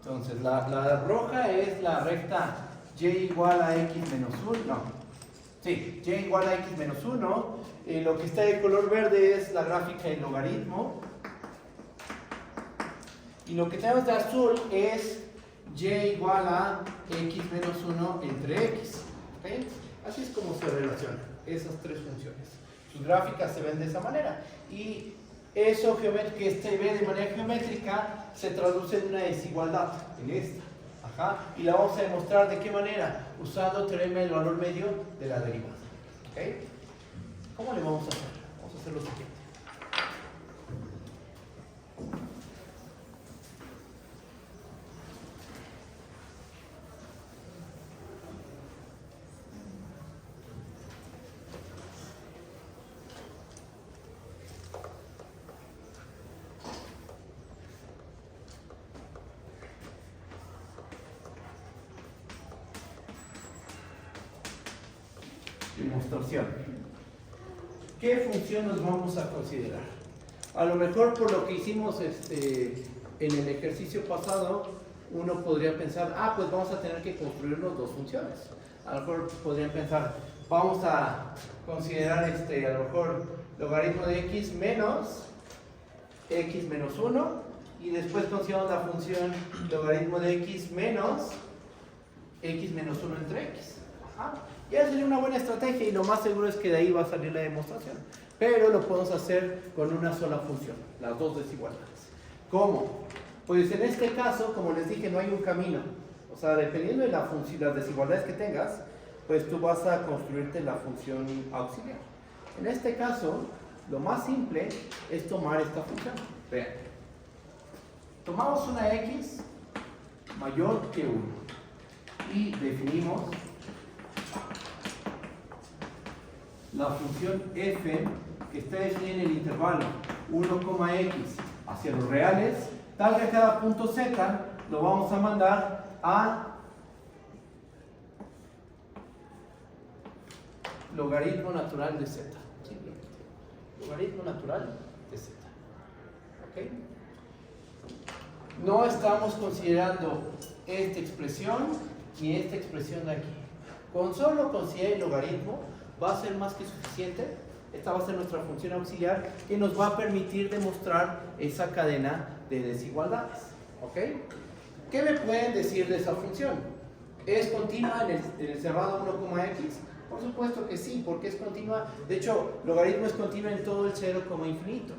Entonces, la roja es la recta y igual a x menos 1. No. Sí, y igual a x menos 1. Lo que está de color verde es la gráfica del logaritmo. Y lo que tenemos de azul es y igual a x menos 1 entre x. ¿Okay? Así es como se relacionan esas tres funciones. Sus gráficas se ven de esa manera. Y eso que se ve de manera geométrica se traduce en una desigualdad, en esta. Ajá. Y la vamos a demostrar de qué manera, usando teorema del valor medio de la derivada. ¿Okay? ¿Cómo le vamos a hacer? Vamos a hacer lo siguiente. Demostración. ¿Qué función nos vamos a considerar? A lo mejor por lo que hicimos en el ejercicio pasado, uno podría pensar, pues vamos a tener que construirnos dos funciones. A lo mejor podrían pensar, vamos a considerar a lo mejor logaritmo de x menos 1 y después consideramos la función logaritmo de x menos 1 entre x. Ajá. Ya sería una buena estrategia y lo más seguro es que de ahí va a salir la demostración. Pero lo podemos hacer con una sola función, las dos desigualdades. ¿Cómo? Pues en este caso, como les dije, no hay un camino. O sea, dependiendo de las desigualdades que tengas, pues tú vas a construirte la función auxiliar. En este caso, lo más simple es tomar esta función. Vean. Tomamos una x mayor que 1 y definimos la función f que está definida en el intervalo 1,x hacia los reales, tal que a cada punto z lo vamos a mandar a logaritmo natural de z. Simplemente. Logaritmo natural de z. ¿Ok? No estamos considerando esta expresión ni esta expresión de aquí. Con solo considerar el logaritmo va a ser más que suficiente. Esta va a ser nuestra función auxiliar que nos va a permitir demostrar esa cadena de desigualdades. ¿Ok? ¿Qué me pueden decir de esa función? ¿Es continua en el cerrado 1,x? Por supuesto que sí, porque es continua. De hecho, logaritmo es continuo en todo el 0, infinito.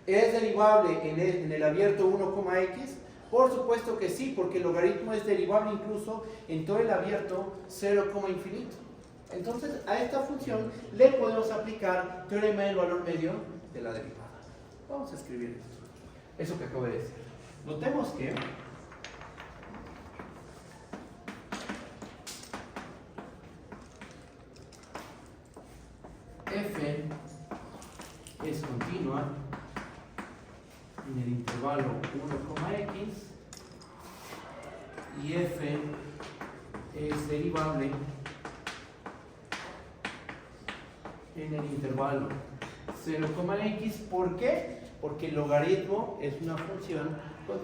¿Es derivable en el abierto 1,x? Por supuesto que sí, porque el logaritmo es derivable incluso en todo el abierto 0, infinito. Entonces, a esta función le podemos aplicar teorema del valor medio de la derivada. Vamos a escribir esto. Eso que acabo de decir. Notemos que f es continua en el intervalo 1,x y f es derivable en el intervalo 0,x. ¿Por qué? Porque el logaritmo es una función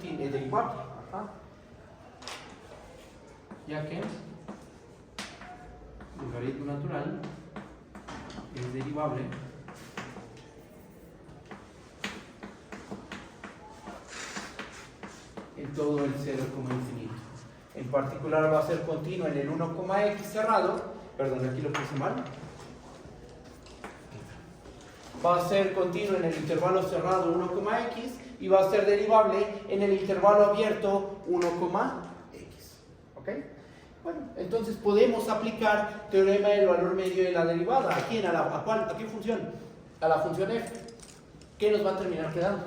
derivable. Ajá. Ya que el logaritmo natural es derivable en todo el 0, infinito. En particular va a ser continua en el 1,x cerrado. Perdón, aquí lo puse mal. Va a ser continuo en el intervalo cerrado 1,x y va a ser derivable en el intervalo abierto 1,x. ¿Ok? Bueno, entonces podemos aplicar teorema del valor medio de la derivada. ¿A quién? ¿A qué función? A la función f. ¿Qué nos va a terminar quedando?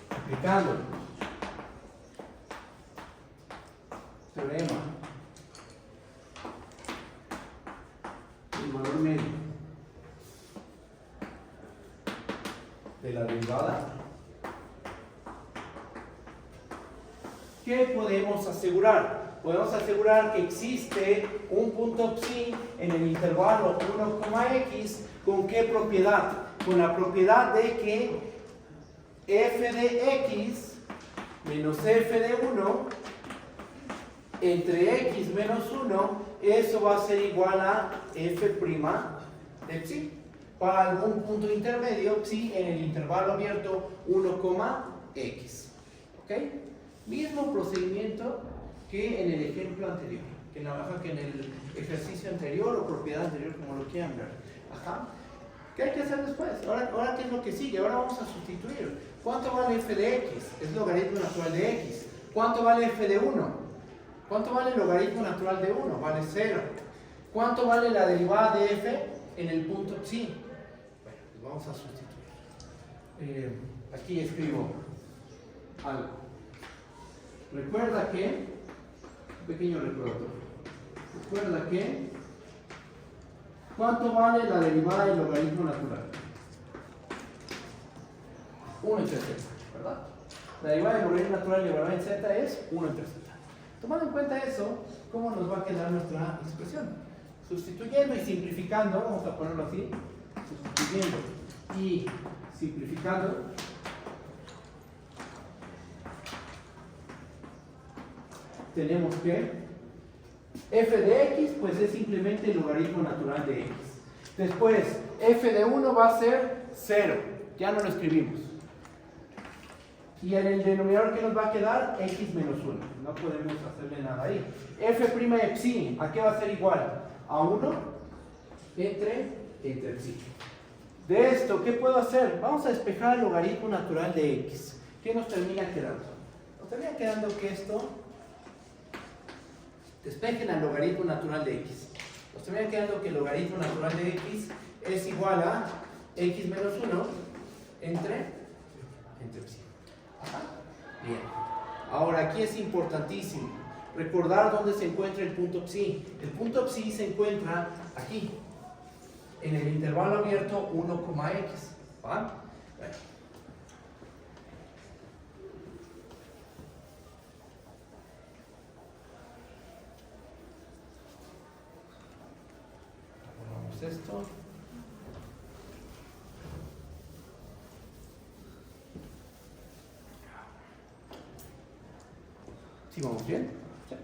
Aplicando teorema del valor medio de la derivada, ¿qué podemos asegurar? Podemos asegurar que existe un punto psi en el intervalo 1,x. ¿Con qué propiedad? Con la propiedad de que f de x menos f de 1 entre x menos 1, eso va a ser igual a f' de psi. Para algún punto intermedio, psi en el intervalo abierto 1,x. ¿Ok? Mismo procedimiento que en el ejemplo anterior, que en el ejercicio anterior o propiedad anterior, como lo quieran ver. Ajá. ¿Qué hay que hacer después? Ahora, ¿qué es lo que sigue? Ahora vamos a sustituir. ¿Cuánto vale f de x? Es logaritmo natural de x. ¿Cuánto vale f de 1? ¿Cuánto vale el logaritmo natural de 1? Vale 0. ¿Cuánto vale la derivada de f en el punto psi? Bueno, pues vamos a sustituir. Aquí escribo algo. Recuerda que, un pequeño recordatorio. Recuerda que, ¿cuánto vale la derivada del logaritmo natural? 1 entre z, ¿verdad? La derivada del logaritmo natural elevado en z es 1 entre z. Tomando en cuenta eso, ¿cómo nos va a quedar nuestra expresión? Sustituyendo y simplificando, vamos a ponerlo así, sustituyendo y simplificando, tenemos que f de x pues es simplemente el logaritmo natural de x. Después, f de 1 va a ser 0, ya no lo escribimos. Y en el denominador que nos va a quedar, x menos 1. No podemos hacerle nada ahí. f' de psi, ¿a qué va a ser igual? A 1 entre psi. De esto, ¿qué puedo hacer? Vamos a despejar el logaritmo natural de x. ¿Qué nos termina quedando? Nos termina quedando que esto, despejen al logaritmo natural de x. Nos termina quedando que el logaritmo natural de x es igual a x menos 1 entre psi. Ajá. Bien. Ahora aquí es importantísimo recordar dónde se encuentra el punto psi. El punto psi se encuentra aquí, en el intervalo abierto 1,x. ¿Va? Bueno. Vamos esto. ¿Sí vamos bien? Sí.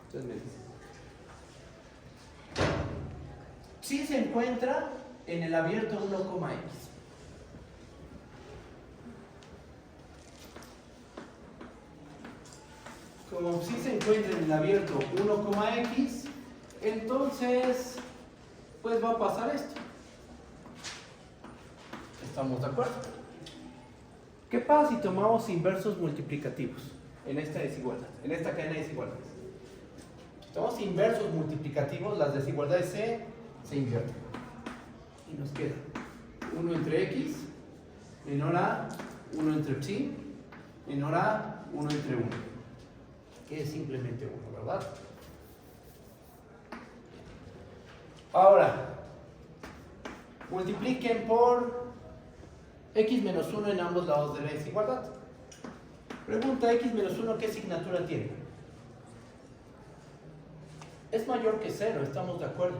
Entonces me dice. Sí se encuentra en el abierto 1,x. Como sí se encuentra en el abierto 1,x, entonces, pues va a pasar esto. ¿Estamos de acuerdo? ¿Qué pasa si tomamos inversos multiplicativos en esta desigualdad, en esta cadena de desigualdades? Si tomamos inversos multiplicativos, las desigualdades se invierten. Y nos queda 1 entre x menor a 1 entre psi menor a 1 entre 1, que es simplemente 1, ¿verdad? Ahora, multipliquen por x menos 1 en ambos lados de la desigualdad. Pregunta, x menos 1, ¿qué asignatura tiene? Es mayor que 0, estamos de acuerdo.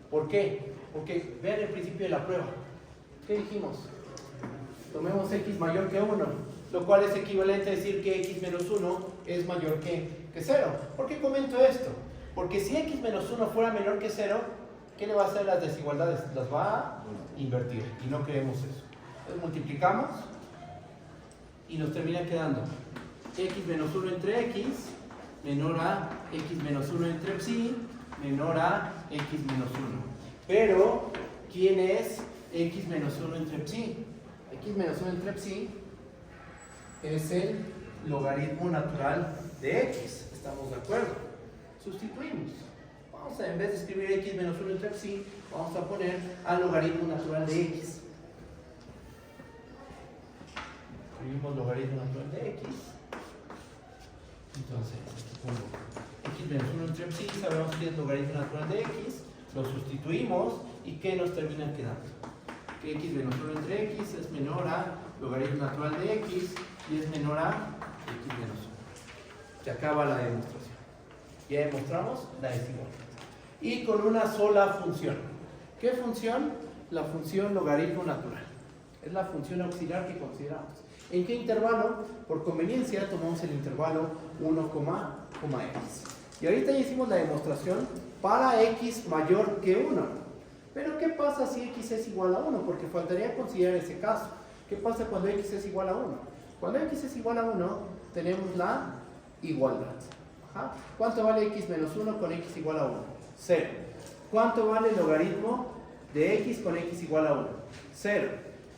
¿Por qué? Porque vean el principio de la prueba. ¿Qué dijimos? Tomemos x mayor que 1, lo cual es equivalente a decir que x menos 1 es mayor que 0. ¿Por qué comento esto? Porque si x menos 1 fuera menor que 0, ¿qué le va a hacer a las desigualdades? Las va a invertir, y no queremos eso. Entonces multiplicamos y nos termina quedando x menos 1 entre x menor a x menos 1 entre psi menor a x menos 1. Pero, ¿quién es x menos 1 entre psi? X menos 1 entre psi es el logaritmo natural de x. ¿Estamos de acuerdo? Sustituimos. Vamos a, en vez de escribir x menos 1 entre psi, vamos a poner al logaritmo natural de x. Escribimos logaritmo natural de x. Entonces, pongo x menos 1 entre psi, sabemos que es logaritmo natural de x, lo sustituimos y ¿qué nos termina quedando? Que x menos 1 entre x es menor a logaritmo natural de x y es menor a x menos Se acaba la demostración. Ya demostramos la desigualdad. Y con una sola función. ¿Qué función? La función logaritmo natural. Es la función auxiliar que consideramos. ¿En qué intervalo? Por conveniencia tomamos el intervalo 1, x. Y ahorita ya hicimos la demostración para x mayor que 1. Pero ¿qué pasa si x es igual a 1? Porque faltaría considerar ese caso. ¿Qué pasa cuando x es igual a 1? Cuando x es igual a 1, tenemos la igualdad. Ajá. ¿Cuánto vale x menos 1 con x igual a 1? 0. ¿Cuánto vale el logaritmo de x con x igual a 1? 0.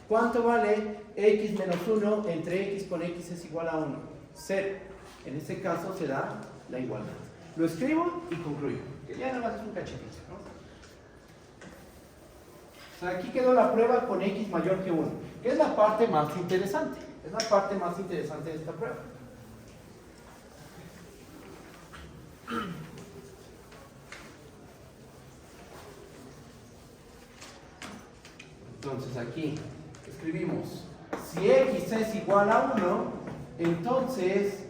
¿Cuánto vale x menos 1 entre x con x es igual a 1? 0. En este caso se da la igualdad. Lo escribo y concluyo. Que ya nada más es un cachitito, ¿no? O sea, aquí quedó la prueba con x mayor que 1, que es la parte más interesante. Es la parte más interesante de esta prueba. Entonces aquí escribimos, si x es igual a 1, entonces,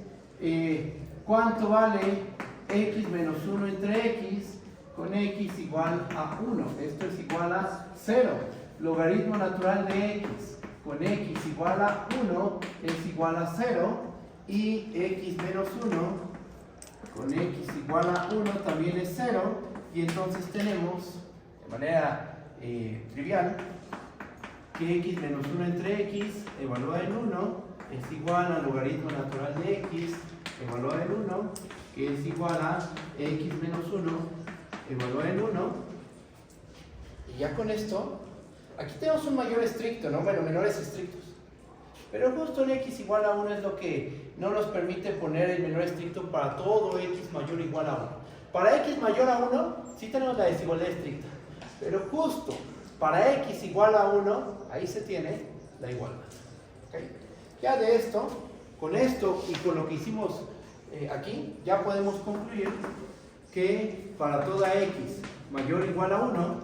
¿cuánto vale x menos 1 entre x con x igual a 1? Esto es igual a 0. Logaritmo natural de x con x igual a 1 es igual a 0. Y x menos 1 con x igual a 1 también es 0. Y entonces tenemos, de manera trivial, que x menos 1 entre x evaluada en 1 es igual al logaritmo natural de x evaluada en 1, que es igual a x menos 1 evaluada en 1. Y ya con esto, aquí tenemos un mayor estricto, ¿no? Bueno, menores estrictos. Pero justo en x igual a 1 es lo que no nos permite poner el menor estricto para todo x mayor o igual a 1. Para x mayor a 1 sí tenemos la desigualdad estricta, pero justo para x igual a 1, ahí se tiene la igualdad. ¿Okay? Ya de esto, con esto y con lo que hicimos aquí, ya podemos concluir que para toda x mayor o igual a 1,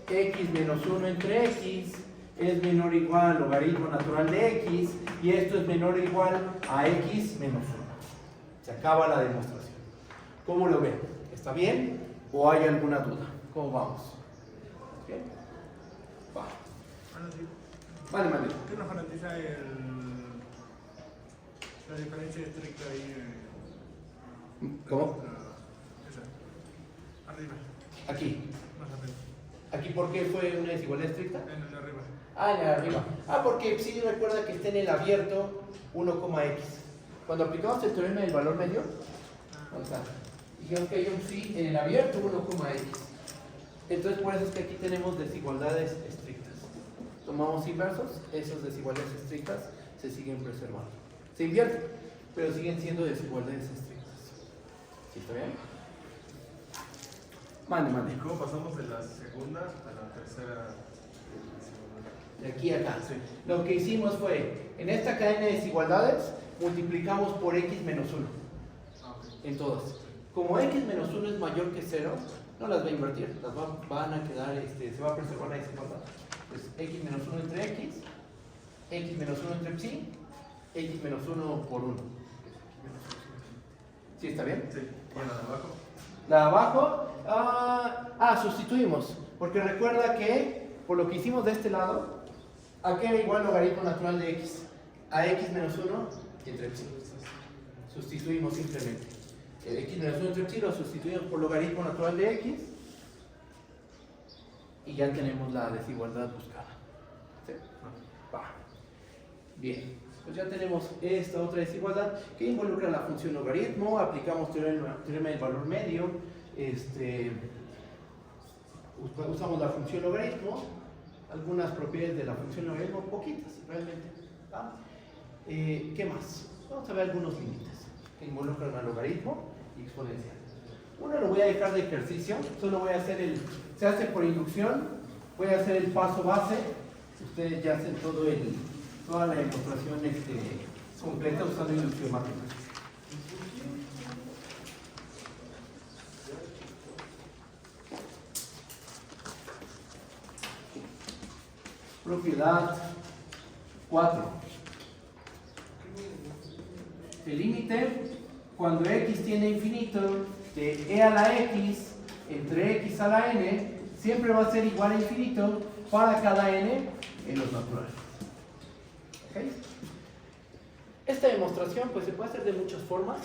x menos 1 entre x es menor o igual al logaritmo natural de x, y esto es menor o igual a x menos 1. Se acaba la demostración. ¿Cómo lo ven? ¿Está bien o hay alguna duda? ¿Cómo vamos? ¿Bien? Va. Bueno, sí. Vale, vale. ¿Qué nos garantiza la diferencia estricta ahí? ¿Cómo? Esa. Arriba. Aquí. Más arriba. ¿Aquí por qué fue una desigualdad estricta? En el de arriba. Ah, en el arriba. Ah, porque sí recuerda que está en el abierto 1,x. Cuando aplicamos el teorema del valor medio, ¿dónde está? Dijeron que hay un sí en el abierto 1,x. Entonces por eso es que aquí tenemos desigualdades estrictas. Tomamos inversos, esas desigualdades estrictas se siguen preservando. Se invierten, pero siguen siendo desigualdades estrictas. ¿Sí está bien? Mande, mande. ¿Y cómo pasamos de la segunda a la tercera? De aquí a acá. Lo que hicimos fue, en esta cadena de desigualdades, multiplicamos por x menos 1. En todas. Como x menos 1 es mayor que 0, no las va a invertir, las van a quedar, se va a preservar la desigualdad. Pues x menos 1 entre x menos 1 entre psi, x menos 1 por 1. ¿Sí está bien? Sí. ¿Y en la de abajo? La de abajo, sustituimos, porque recuerda que, por lo que hicimos de este lado, ¿a qué era igual logaritmo natural de x? A x menos 1 entre psi. Sustituimos simplemente. El x menos 1 entre psi lo sustituimos por logaritmo natural de x y ya tenemos la desigualdad buscada. ¿Sí? Va. Bien, pues ya tenemos esta otra desigualdad que involucra la función logaritmo, aplicamos teorema del valor medio, usamos la función logaritmo, algunas propiedades de la función logaritmo, poquitas realmente. ¿Va? ¿Qué más? Vamos a ver algunos límites que involucran al logaritmo y exponencial. Uno lo voy a dejar de ejercicio, solo voy a hacer se hace por inducción, voy a hacer el paso base, ustedes ya hacen toda la demostración completa usando inducción matemática. Propiedad 4. el límite cuando x tiende a infinito de e a la x entre x a la n siempre va a ser igual a infinito para cada n en los naturales. ¿Okay? Esta demostración pues se puede hacer de muchas formas.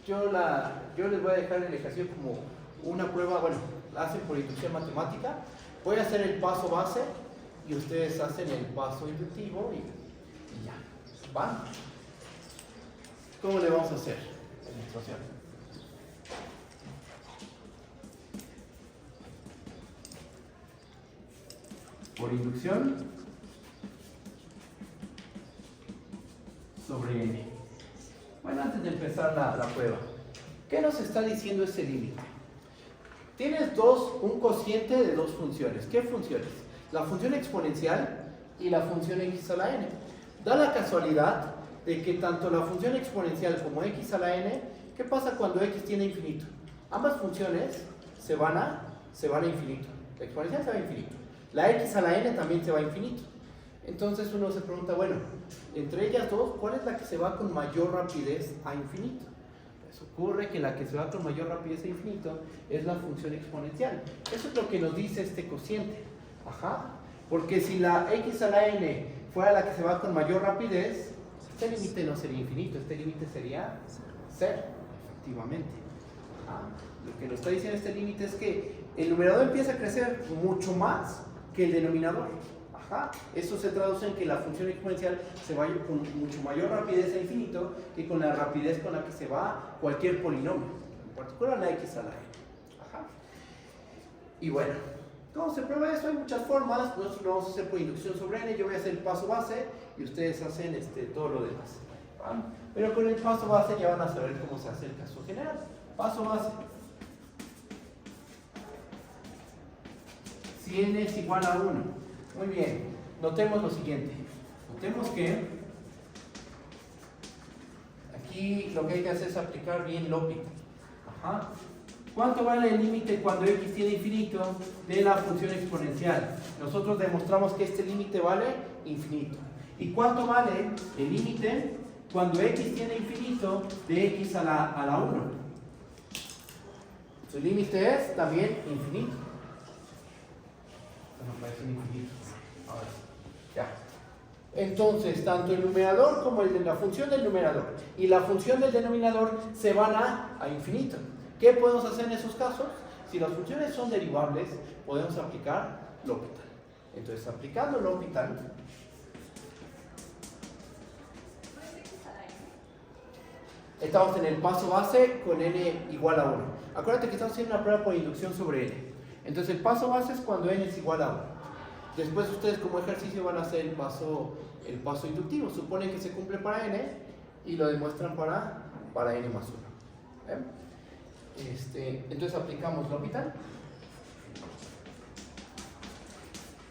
Yo les voy a dejar el ejercicio como una prueba, bueno, la hacen por inducción matemática. Voy a hacer el paso base y ustedes hacen el paso inductivo y ya. ¿Va? ¿Cómo le vamos a hacer la demostración? Por inducción sobre n. Bueno, antes de empezar la prueba, ¿qué nos está diciendo ese límite? Tienes un cociente de dos funciones. ¿Qué funciones? La función exponencial y la función x a la n. Da la casualidad de que tanto la función exponencial como x a la n, ¿qué pasa cuando x tiende a infinito? Ambas funciones se van a infinito. La exponencial se va a infinito. La x a la n también se va a infinito. Entonces uno se pregunta, bueno, entre ellas dos, ¿cuál es la que se va con mayor rapidez a infinito? Pues ocurre que la que se va con mayor rapidez a infinito es la función exponencial. Eso es lo que nos dice este cociente. Ajá. Porque si la x a la n fuera la que se va con mayor rapidez, este límite no sería infinito, este límite sería 0, efectivamente. Ajá. Lo que nos está diciendo este límite es que el numerador empieza a crecer mucho más que el denominador. Ajá. Eso se traduce en que la función exponencial se vaya con mucho mayor rapidez a infinito que con la rapidez con la que se va cualquier polinomio, en particular la x a la n. Ajá. Y bueno, ¿cómo se prueba eso? Hay muchas formas. Nosotros lo vamos a hacer por inducción sobre n. Yo voy a hacer el paso base y ustedes hacen todo lo demás. ¿Va? Pero con el paso base ya van a saber cómo se hace el caso general. Paso base. Si n es igual a 1. Muy bien. Notemos lo siguiente. Notemos que aquí lo que hay que hacer es aplicar bien L'Hopital. Ajá. ¿Cuánto vale el límite cuando x tiende a infinito de la función exponencial? Nosotros demostramos que este límite vale infinito. ¿Y cuánto vale el límite cuando x tiende a infinito de x a la 1? Su límite es también infinito. No parece infinito. Ahora sí. Ya. Entonces, tanto el numerador como la función del numerador y la función del denominador se van a infinito. ¿Qué podemos hacer en esos casos? Si las funciones son derivables, podemos aplicar L'Hopital. Entonces, aplicando L'Hopital, estamos en el paso base con n igual a 1. Acuérdate que estamos haciendo una prueba por inducción sobre n. Entonces, el paso base es cuando n es igual a 1. Después ustedes como ejercicio van a hacer el paso inductivo. Suponen que se cumple para n y lo demuestran para n más 1. Entonces aplicamos L'Hopital.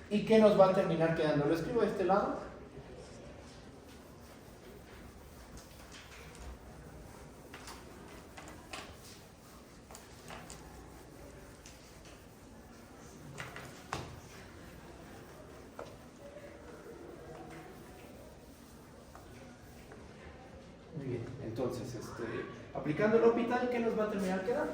¿Y qué nos va a terminar quedando? Lo escribo de este lado. Muy bien, entonces, aplicando L'Hopital, ¿qué nos va a terminar quedando?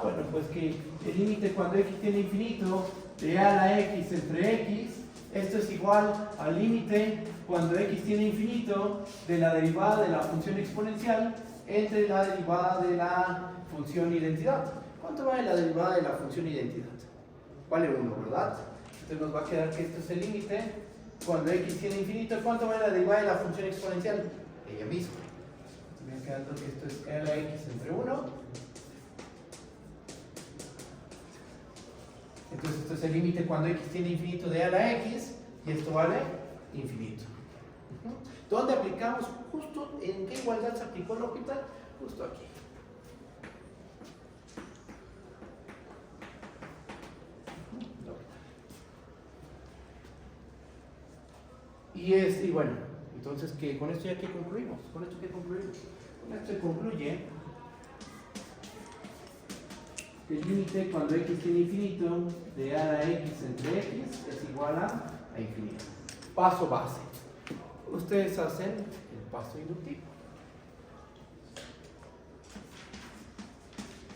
Bueno, pues que el límite cuando x tiende a infinito de a la x entre x, esto es igual al límite cuando x tiende a infinito de la derivada de la función exponencial entre la derivada de la función identidad. ¿Cuánto vale la derivada de la función identidad? Vale 1, ¿verdad? Entonces nos va a quedar que esto es el límite cuando x tiende a infinito. ¿Cuánto vale la derivada de la función exponencial? Ella misma. Me va quedando que esto es a la x entre 1. Entonces esto es el límite cuando x tiende a infinito de a la x y esto vale infinito. ¿Dónde aplicamos? Justo en qué igualdad se aplicó L'Hopital, justo aquí. Y bueno, entonces con esto ya que concluimos. Con esto se concluye que el límite cuando x tiende a infinito de a la x entre x es igual a infinito. Paso base. Ustedes hacen el paso inductivo.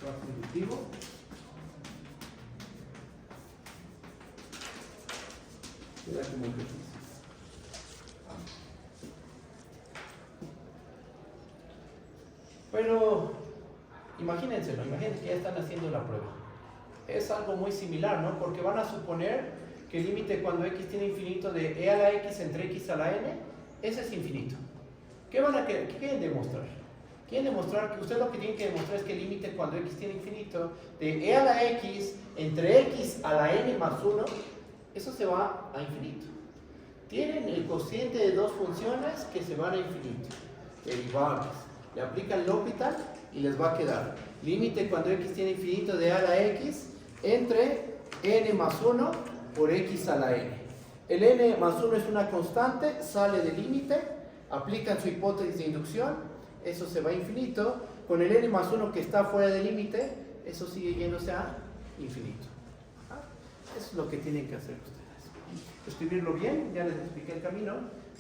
trabajo inductivo. Queda como ejercicio. Pero imagínense que ya están haciendo la prueba. Es algo muy similar, ¿no? Porque van a suponer que el límite cuando x tiene infinito de e a la x entre x a la n, ese es infinito. ¿Qué quieren demostrar? Quieren demostrar que ustedes lo que tienen que demostrar es que el límite cuando x tiene infinito de e a la x entre x a la n más 1, eso se va a infinito. Tienen el cociente de dos funciones que se van a infinito, derivables. Le aplican L'Hopital y les va a quedar límite cuando x tiene infinito de a a la x entre n más 1 por x a la n. El n más 1 es una constante, sale del límite, aplican su hipótesis de inducción, eso se va a infinito. Con el n más 1 que está fuera del límite, eso sigue yéndose a infinito. Eso es lo que tienen que hacer ustedes. Escribirlo bien, ya les expliqué el camino,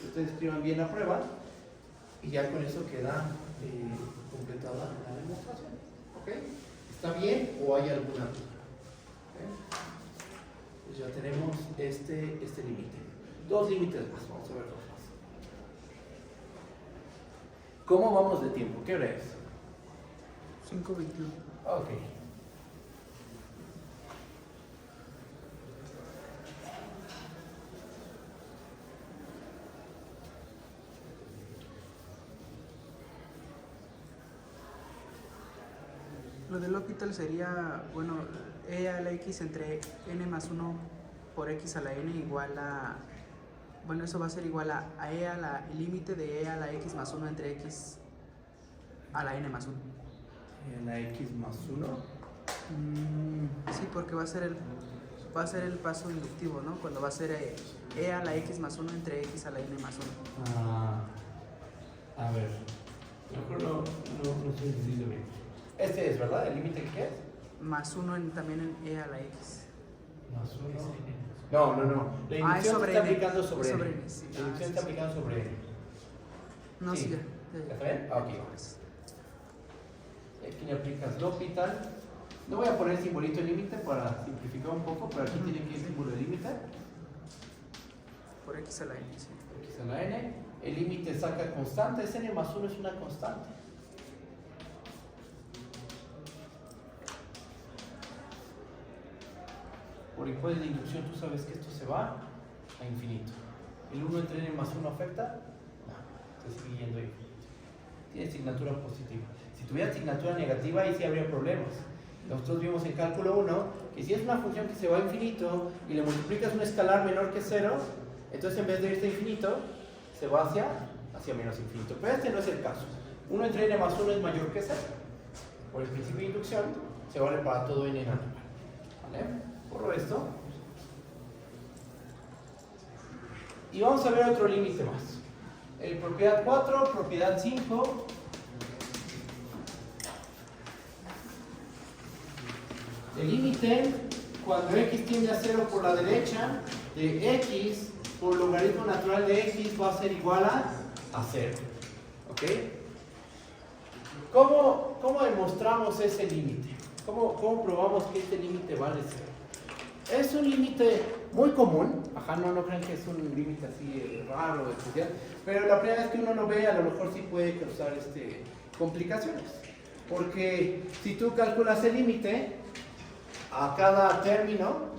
ustedes escriban bien la prueba y ya con eso queda completada la demostración. ¿Ok? ¿Está bien o hay alguna duda? ¿Ok? Pues ya tenemos este límite. Dos límites más, vamos a ver dos más. ¿Cómo vamos de tiempo? ¿Qué hora es? 5:21. Ok. Lo del L'Hopital sería, bueno, e a la x entre n más 1 por x a la n igual a, bueno, eso va a ser igual a e a la, el límite de e a la x más 1 entre x a la n más 1. En la x más 1. Sí, porque va a ser el paso inductivo, ¿no? Cuando va a ser e a la x más 1 entre x a la n más 1. A ver. Mejor no estoy entendiendo bien. Este es, ¿verdad? ¿El límite que es? Más 1 también en e a la x. Más 1. No. La inducción es sobre se está n. aplicando sobre Es sobre n. n, sí. La inducción Sí, está sí. aplicando sobre n. No, Sí. sí, ¿Está bien? Ah, ok. Aquí le aplicas L'Hopital. No voy a poner el simbolito de límite para simplificar un poco, pero aquí tiene que ir el símbolo de límite. Por x a la n, sí. X a la n. El límite saca constantes. N más 1 es una constante. Por hipótesis de inducción tú sabes que esto se va a infinito. ¿El 1 entre n más 1 afecta? No, se sigue yendo a infinito. Tiene asignatura positiva. Si tuviera asignatura negativa, ahí sí habría problemas. Nosotros vimos en cálculo 1 que si es una función que se va a infinito y le multiplicas un escalar menor que 0, entonces en vez de irse a infinito, se va hacia menos infinito. Pero este no es el caso. 1 entre n más 1 es mayor que 0. Por el principio de inducción, se vale para todo n natural. ¿Vale? Borro esto. Y vamos a ver otro límite más. Propiedad 4, propiedad 5. El límite cuando x tiende a 0 por la derecha de x por logaritmo natural de x va a ser igual a 0. ¿Ok? ¿Cómo demostramos ese límite? ¿Cómo probamos que este límite vale 0? Es un límite muy común, no crean que es un límite así raro, especial, pero la primera vez que uno lo ve a lo mejor sí puede causar complicaciones, porque si tú calculas el límite a cada término,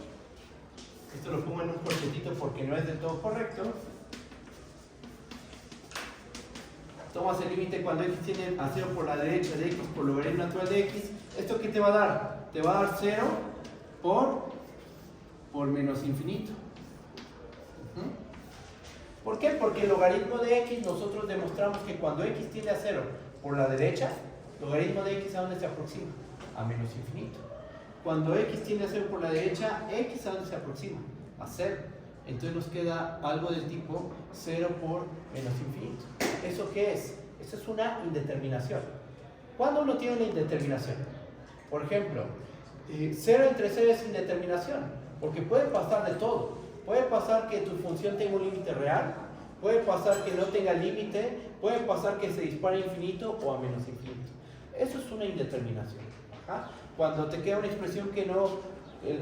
esto lo pongo en un corchetito porque no es del todo correcto, tomas el límite cuando x tiende a 0 por la derecha de x por logaritmo natural de x, ¿esto qué te va a dar? Te va a dar 0 por menos infinito. ¿Por qué? Porque el logaritmo de x nosotros demostramos que cuando x tiende a 0 por la derecha, logaritmo de x ¿a dónde se aproxima? A menos infinito. Cuando x tiende a 0 por la derecha, x ¿a dónde se aproxima? A 0. Entonces nos queda algo del tipo 0 por menos infinito. ¿Eso qué es? Eso es una indeterminación. ¿Cuándo uno tiene una indeterminación? Por ejemplo, 0 entre 0 es indeterminación. Porque puede pasar de todo. Puede pasar que tu función tenga un límite real, puede pasar que no tenga límite, puede pasar que se dispare a infinito o a menos infinito. Eso es una indeterminación. Ajá. Cuando te queda una expresión que no,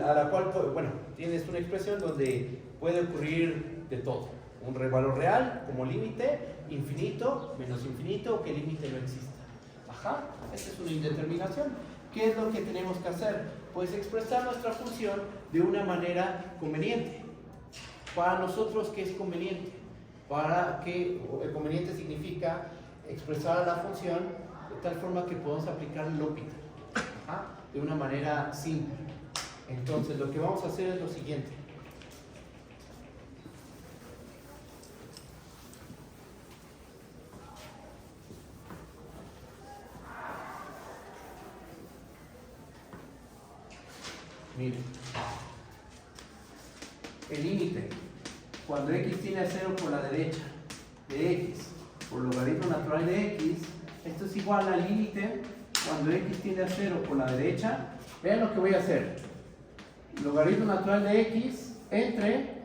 a la cual, bueno, tienes una expresión donde puede ocurrir de todo. Un valor real como límite, infinito, menos infinito, o que el límite no exista. Ajá, esta es una indeterminación. ¿Qué es lo que tenemos que hacer? Pues expresar nuestra función de una manera conveniente. Para nosotros, ¿qué es conveniente? Conveniente significa expresar la función de tal forma que podamos aplicar L'Hopital de una manera simple. Entonces, lo que vamos a hacer es lo siguiente. Miren, el límite cuando x tiende a 0 por la derecha de x por logaritmo natural de x, esto es igual al límite cuando x tiende a 0 por la derecha. Vean lo que voy a hacer: logaritmo natural de x entre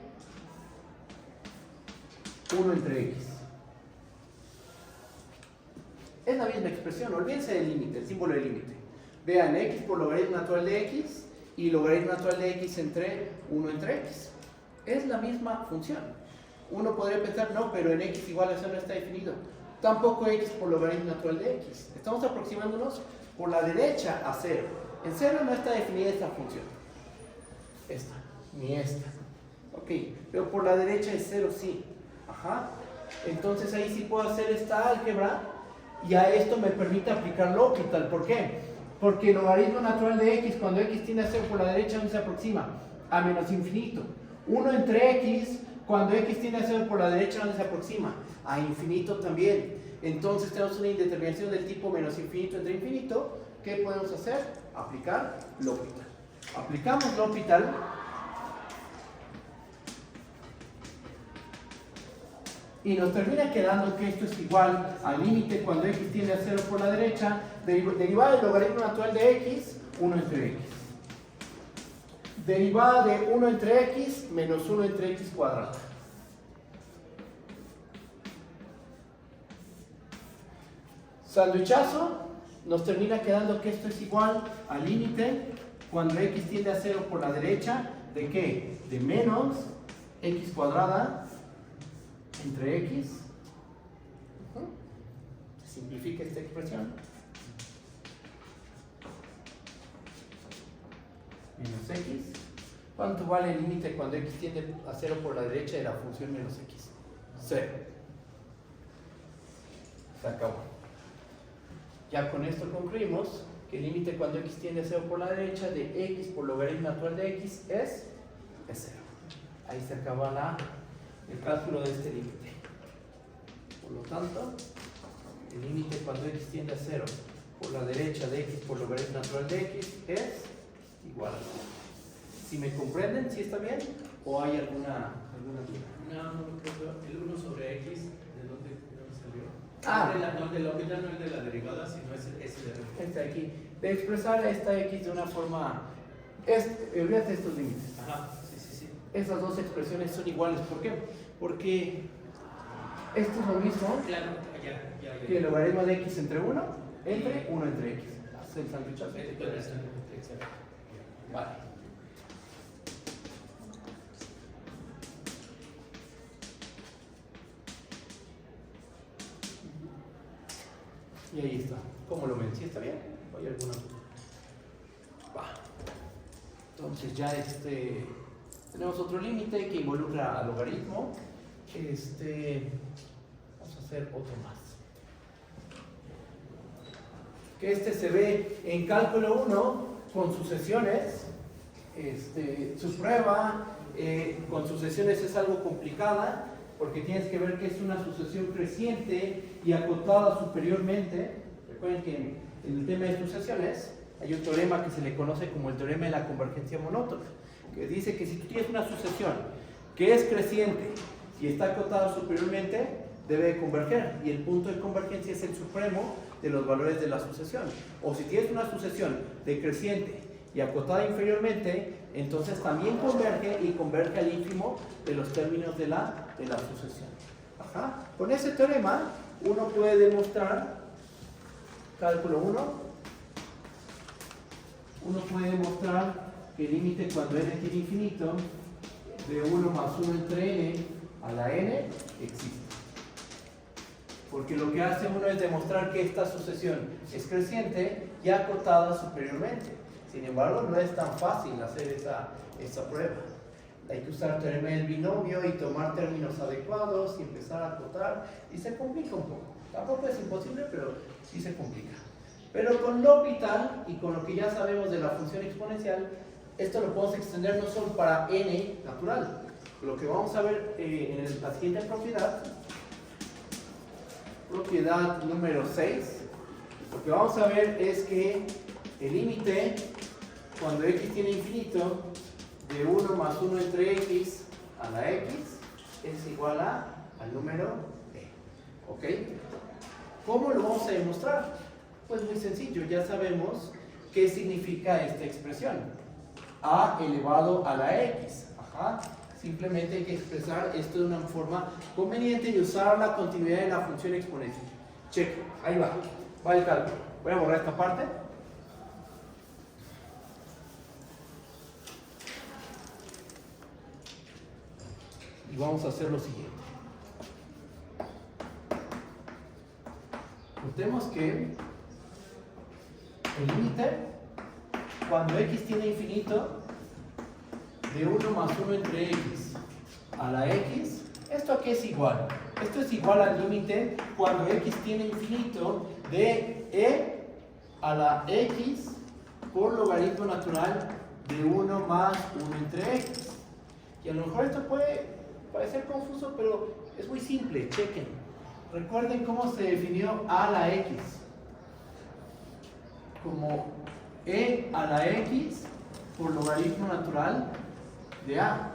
1 entre x. Es la misma expresión, olvídense del límite, el símbolo del límite. Vean, x por logaritmo natural de x y logaritmo natural de x entre 1 entre x. Es la misma función. Uno podría pensar, no, pero en x igual a 0 no está definido. Tampoco x por logaritmo natural de x. Estamos aproximándonos por la derecha a 0. En 0 no está definida esta función. Esta, ni esta. Ok, pero por la derecha es 0 sí. Ajá. Entonces ahí sí puedo hacer esta álgebra y a esto me permite aplicar L'Hopital. ¿Por qué? Porque el logaritmo natural de x cuando x tiende a 0 por la derecha no se aproxima a menos infinito. 1 entre x cuando x tiende a 0 por la derecha no se aproxima a infinito también. Entonces tenemos una indeterminación del tipo menos infinito entre infinito. ¿Qué podemos hacer? Aplicar L'Hopital. Aplicamos L'Hopital. Y nos termina quedando que esto es igual al límite cuando x tiende a 0 por la derecha, derivada del logaritmo natural de x, 1 entre x. Derivada de 1 entre x menos 1 entre x cuadrado. Sandwichazo, nos termina quedando que esto es igual al límite cuando x tiende a 0 por la derecha, ¿de qué? De menos x cuadrada entre x. Se simplifica esta expresión. Menos x. ¿Cuánto vale el límite cuando x tiende a 0 por la derecha de la función menos x? 0. Se acabó. Ya con esto concluimos que el límite cuando x tiende a 0 por la derecha de x por logaritmo natural de x es 0. Ahí se acaba el cálculo de este límite. Por lo tanto, el límite cuando x tiende a 0 por la derecha de x por logaritmo natural de x es igual a 0. Si me comprenden, ¿sí está bien? ¿O hay alguna duda? No, el 1 sobre x, ¿de dónde salió? Ah. No, de L'Hopital no es de la derivada, sino es ese de Está aquí. De expresar a esta x de una forma... Olvídate de estos límites. Ajá, sí. Esas dos expresiones son iguales. ¿Por qué? Porque esto es lo mismo Claro, ya. que el logaritmo de x entre 1 entre 1 entre x. Hace el sandwichazo. Exacto. Vale. Y ahí está. ¿Cómo lo ven? ¿Sí está bien? ¿O hay alguna duda? Va. Entonces ya tenemos otro límite que involucra al logaritmo. Vamos a hacer otro más. Que se ve en cálculo 1 con sucesiones. Su prueba con sucesiones es algo complicada porque tienes que ver que es una sucesión creciente y acotada superiormente. Recuerden que en el tema de sucesiones hay un teorema que se le conoce como el teorema de la convergencia monótona, que dice que si tú tienes una sucesión que es creciente y está acotada superiormente, debe de converger, y el punto de convergencia es el supremo de los valores de la sucesión. O si tienes una sucesión decreciente y acotada inferiormente, entonces también converge y converge al ínfimo de los términos de la sucesión. Ajá. Con ese teorema uno puede demostrar, cálculo 1, uno puede demostrar que el límite cuando n tiene infinito de 1 más 1 entre n a la n existe. Porque lo que hace uno es demostrar que esta sucesión es creciente y acotada superiormente. Sin embargo, no es tan fácil hacer esa prueba. Hay que usar teorema del binomio y tomar términos adecuados y empezar a acotar, y se complica un poco. Tampoco es imposible, pero sí se complica. Pero con L'Hopital y con lo que ya sabemos de la función exponencial, esto lo podemos extender no solo para n natural. Lo que vamos a ver en la siguiente propiedad número 6, lo que vamos a ver es que el límite cuando x tiene infinito de 1 más 1 entre x a la x es igual al número e. ¿Ok? ¿Cómo lo vamos a demostrar? Pues muy sencillo, ya sabemos qué significa esta expresión. A elevado a la x. Ajá. Simplemente hay que expresar esto de una forma conveniente y usar la continuidad de la función exponencial. Check, ahí va el cálculo. Voy a borrar esta parte. Y vamos a hacer lo siguiente. Notemos que el límite cuando x tiene infinito de 1 más 1 entre x a la x, ¿esto a qué es igual? Esto es igual al límite cuando x tiene infinito de e a la x por logaritmo natural de 1 más 1 entre x. Y a lo mejor esto puede parecer confuso, pero es muy simple, chequen. Recuerden cómo se definió a la x. Como e a la x por logaritmo natural de a.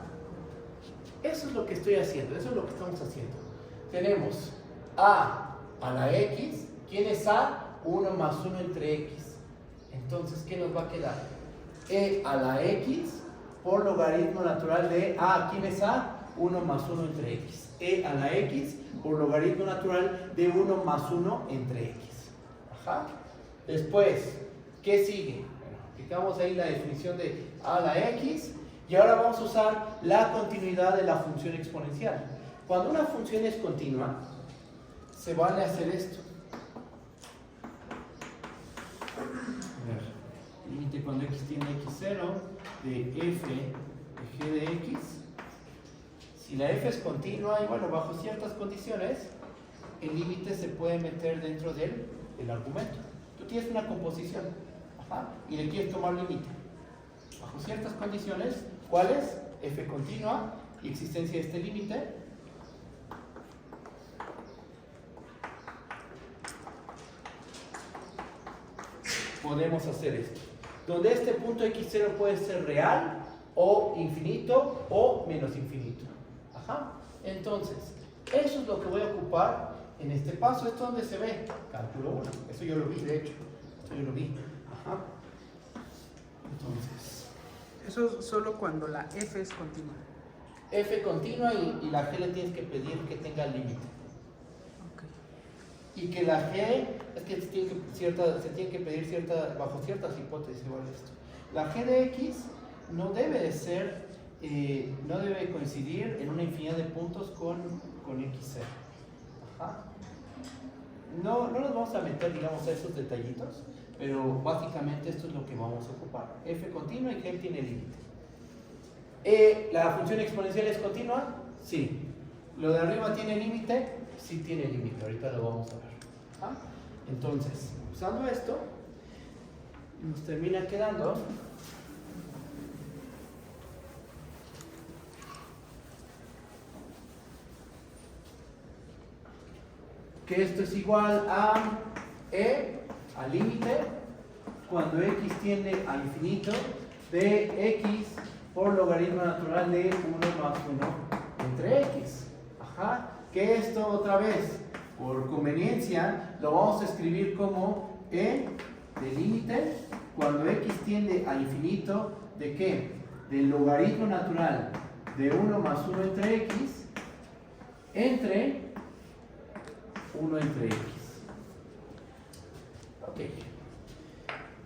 Eso es lo que estoy haciendo, eso es lo que estamos haciendo. Tenemos a la x. ¿Quién es a? 1 más 1 entre x. Entonces, ¿qué nos va a quedar? E a la x por logaritmo natural de a. ¿Quién es a? 1 más 1 entre x. E a la x por logaritmo natural de 1 más 1 entre x. Ajá. Después, ¿qué sigue? Bueno, aplicamos ahí la definición de a la x y ahora vamos a usar la continuidad de la función exponencial. Cuando una función es continua, se vale hacer esto. Límite cuando x tiene x0 de f de g de x. Si la f es continua y bueno, bajo ciertas condiciones, el límite se puede meter dentro del argumento. Tú tienes una composición, ajá, y le quieres tomar límite. Bajo ciertas condiciones, ¿cuáles? F continua y existencia de este límite. Podemos hacer esto. Donde este punto x0 puede ser real o infinito o menos infinito. Ajá. Entonces, eso es lo que voy a ocupar en este paso. ¿Esto donde se ve? Cálculo 1. Eso yo lo vi, de hecho. Esto yo lo vi. Ajá. Entonces, Eso es solo cuando la f es continua. f continua y la g le tienes que pedir que tenga límite. Okay. Y que la g, es que se tiene que pedir bajo ciertas hipótesis igual esto. La g de x no debe de ser, no debe coincidir en una infinidad de puntos con x0. Ajá. No nos vamos a meter, digamos, a esos detallitos, pero básicamente esto es lo que vamos a ocupar. F continua y g tiene límite. ¿La función exponencial es continua? Sí. ¿Lo de arriba tiene límite? Sí tiene límite, ahorita lo vamos a ver. ¿Ah? Entonces, usando esto, nos termina quedando que esto es igual a e al límite cuando x tiende a infinito de x por logaritmo natural de 1 más 1 entre x. Ajá. Que esto otra vez, por conveniencia, lo vamos a escribir como e de límite cuando x tiende a infinito de ¿qué? Del logaritmo natural de 1 más 1 entre x entre 1 entre x. Ok.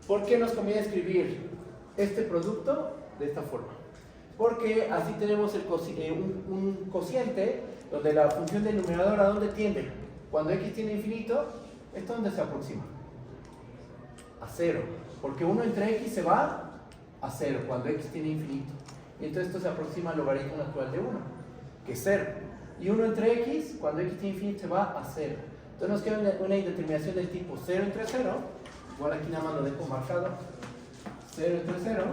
¿Por qué nos conviene escribir este producto de esta forma. Porque así tenemos un cociente donde la función del numerador ¿a dónde tiende? Cuando x tiene infinito, ¿esto dónde se aproxima? A 0. Porque 1 entre x se va a 0 cuando x tiene infinito. Y entonces esto se aproxima al logaritmo natural de 1, que es 0. Y 1 entre x, cuando x tiene infinito, se va a 0. Entonces nos queda una indeterminación del tipo 0 entre 0. Igual aquí nada más lo dejo marcado. 0 entre 0.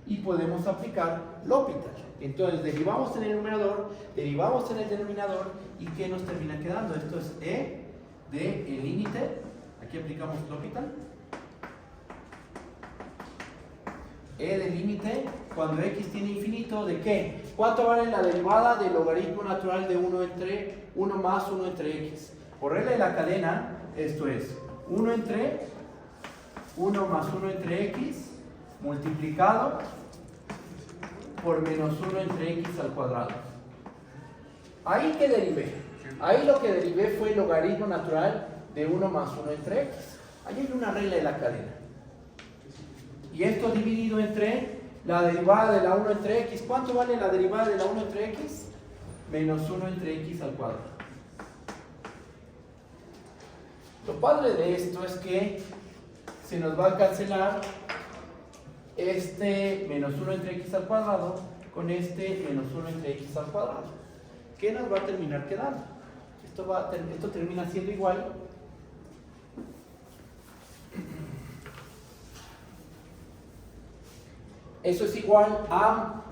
Y podemos aplicar L'Hopital. Entonces derivamos en el numerador, derivamos en el denominador. ¿Y qué nos termina quedando? Esto es e de el límite. Aquí aplicamos L'Hopital. E del límite cuando x tiene infinito, ¿de qué? ¿Cuánto vale la derivada del logaritmo natural de 1 más 1 entre x? Por regla de la cadena, esto es 1 entre 1 más 1 entre x multiplicado por menos 1 entre x al cuadrado. ¿Ahí qué derivé? Ahí lo que derivé fue el logaritmo natural de 1 más 1 entre x. Ahí hay una regla de la cadena. Y esto dividido entre la derivada de la 1 entre x. ¿Cuánto vale la derivada de la 1 entre x? Menos 1 entre x al cuadrado. Lo padre de esto es que se nos va a cancelar este menos 1 entre x al cuadrado con este menos 1 entre x al cuadrado. ¿Qué nos va a terminar quedando? Esto termina siendo igual eso es igual a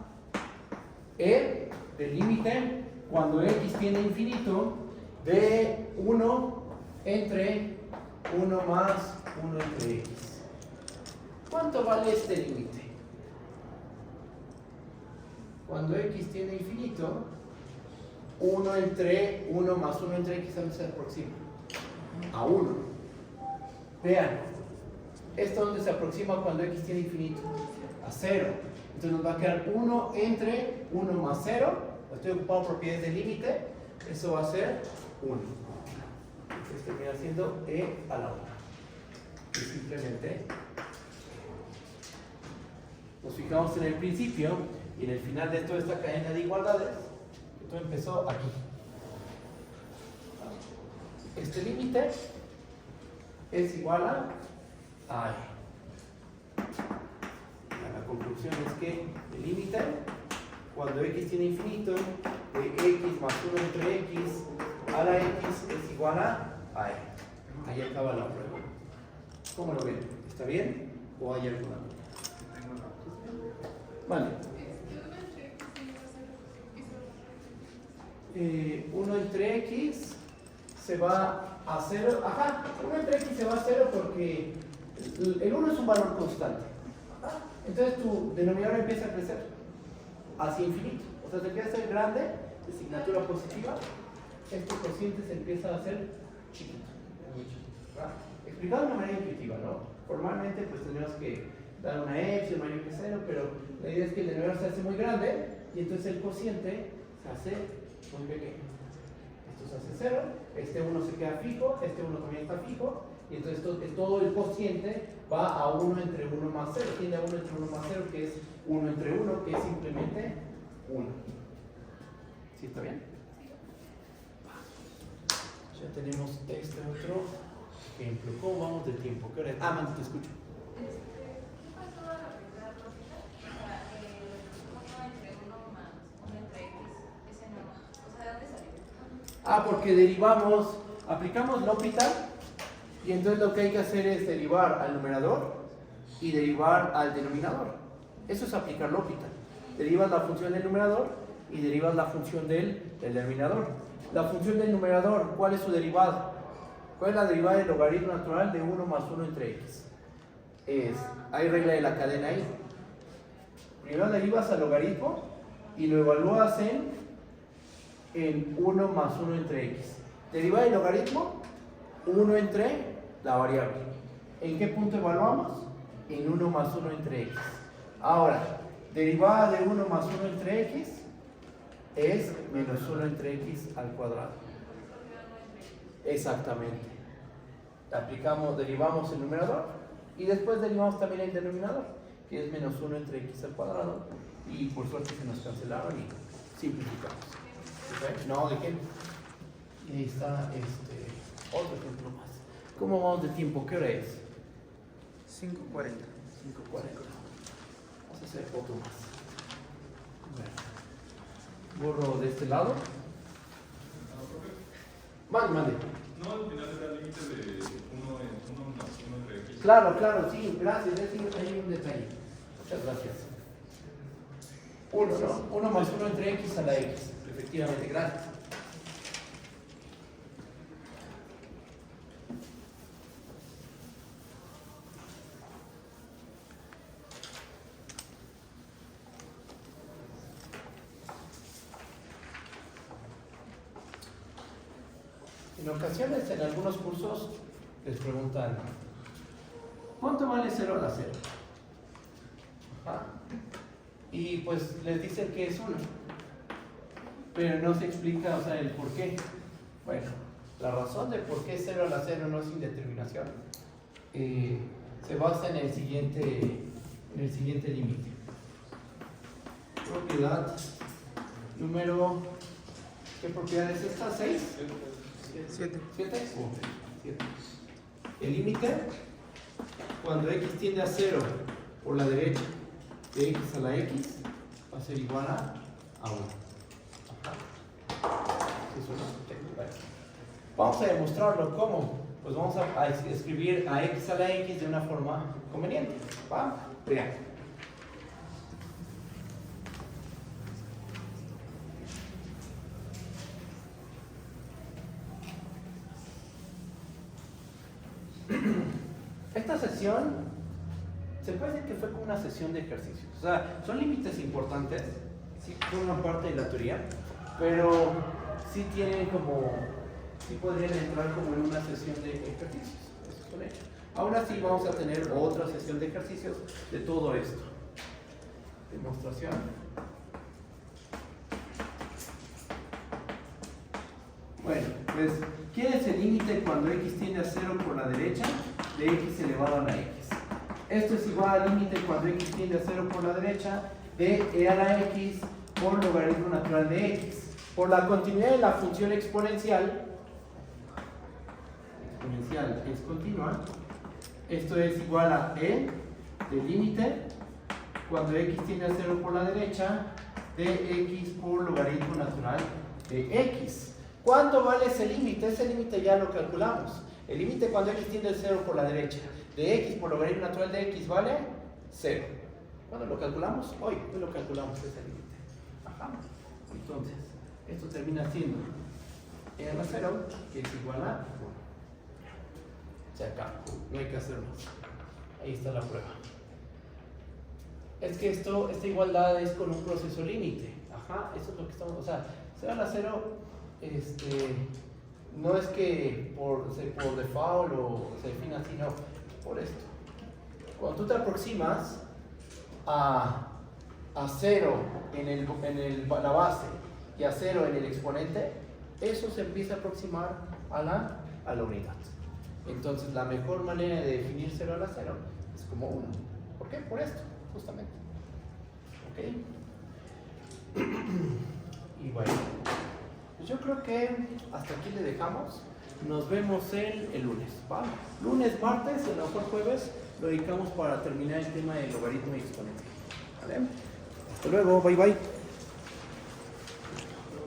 e del límite cuando x tiene infinito de 1 entre 1 más 1 entre x. ¿Cuánto vale este límite? Cuando x tiene infinito, 1 entre 1 más 1 entre x se aproxima a 1. Vean, ¿esto dónde se aproxima cuando x tiene infinito? A 0. Entonces nos va a quedar 1 entre 1 más 0. Estoy ocupando propiedades de límite. Eso va a ser 1. Entonces termina siendo e a la 1. Y simplemente nos fijamos en el principio y en el final de toda esta cadena de igualdades. Esto empezó aquí. Este límite es igual a e. La conclusión es que el límite, cuando x tiene infinito, de x más 1 entre x a la x es igual a e. Ahí acaba la prueba. ¿Cómo lo ven? ¿Está bien? ¿O hay alguna duda? Vale. 1 entre x se va a 0. Ajá, 1 entre x se va a 0 porque el 1 es un valor constante. Entonces tu denominador empieza a crecer hacia infinito. O sea, se empieza a ser grande, de asignatura positiva. Este cociente se empieza a hacer chiquito. Muy chiquito. ¿Verdad? Explicado de una manera intuitiva, ¿no? Formalmente, pues tenemos que dar una epsilon mayor que 0, pero la idea es que el denominador se hace muy grande y entonces el cociente se hace muy pequeño. Esto se hace 0, este 1 se queda fijo, este 1 también está fijo, y entonces todo el cociente va a 1 entre 1 más 0, tiende a 1 entre 1 más 0, que es 1 entre 1, que es simplemente 1. ¿Sí está bien? Ya tenemos este otro ejemplo. ¿Cómo vamos de tiempo? ¿Qué hora es? Ah, Manu, te escucho. ¿Qué pasó a la primera lógica? O sea, 1 entre 1 más 1 entre x, ese no. O sea, ¿de dónde salió? Ah, porque derivamos, aplicamos L'Hopital y entonces lo que hay que hacer es derivar al numerador y derivar al denominador. Eso es aplicar L'Hopital. Derivas la función del numerador y derivas la función del denominador. La función del numerador, ¿cuál es su derivada? ¿Cuál es la derivada del logaritmo natural de 1 más 1 entre x? Hay regla de la cadena ahí. Primero derivas al logaritmo y lo evalúas en 1 más 1 entre x. Derivada del logaritmo, 1 entre la variable. ¿En qué punto evaluamos? En 1 más 1 entre x. Ahora, derivada de 1 más 1 entre x es menos 1 entre x al cuadrado. Exactamente. Derivamos el numerador y después derivamos también el denominador. que es menos 1 entre x al cuadrado, y por suerte se nos cancelaron y simplificamos. ¿Ok? No, ¿de qué? Y ahí está otro ejemplo más. ¿Cómo vamos de tiempo? ¿Qué hora es? 5:40. 5:40. Vamos a hacer otro más. Bueno. Borro de este lado. Mande. No, al final era el límite de 1 más 1 entre x. Claro, sí, gracias. Hay un detalle. Muchas gracias. 1, ¿no? 1 más 1 entre x a la x. Efectivamente, gracias. En ocasiones, en algunos cursos, les preguntan, ¿cuánto vale 0 a la 0? Ajá. Y pues les dicen que es 1, pero no se explica, o sea, el por qué. Bueno, la razón de por qué 0 a la 0 no es indeterminación se basa en el siguiente límite. Propiedad número, ¿qué propiedad es esta? ¿6? 7. ¿7? 7. El límite, cuando x tiende a 0 por la derecha de x a la x, va a ser igual a 1. ¿Eso no? Bueno. Vamos a demostrarlo. ¿Cómo? Pues vamos a escribir a x a la x de una forma conveniente. ¿Va? Vean. Esta sesión se puede decir que fue como una sesión de ejercicios. O sea, son límites importantes, sí forman parte de la teoría, pero sí tienen como, sí podrían entrar como en una sesión de ejercicios. Eso es un hecho. Aún así vamos a tener otra sesión de ejercicios de todo esto. Demostración. Bueno, pues, ¿quién es el límite cuando x tiende a 0 por la derecha de x elevado a la x? Esto es igual al límite cuando x tiende a 0 por la derecha de e a la x por logaritmo natural de x. Por la continuidad de la función exponencial es continua, esto es igual a e del límite cuando x tiende a 0 por la derecha de x por logaritmo natural de x. ¿Cuánto vale ese límite? Ese límite ya lo calculamos. El límite cuando x tiende a 0 por la derecha de x por logaritmo natural de x vale 0. ¿Cuándo lo calculamos? Hoy lo calculamos ese límite. Ajá. Entonces, esto termina siendo e a la 0, que es igual a 1. Se acabó. No hay que hacer más. Ahí está la prueba. Es que esta igualdad es con un proceso límite. Ajá, eso es lo que estamos. O sea, 0 a la 0. No es que por default o se define así, no, por esto. Cuando tú te aproximas a 0 en la base y a 0 en el exponente, eso se empieza a aproximar a la unidad. Entonces la mejor manera de definir 0 a la 0 es como 1. ¿Por qué? Por esto, justamente. ¿Ok? Y bueno. Yo creo que hasta aquí le dejamos. Nos vemos el lunes. ¿Va? Lunes, martes, a lo mejor jueves, lo dedicamos para terminar el tema del logaritmo y exponente. ¿Vale? Hasta luego, bye bye.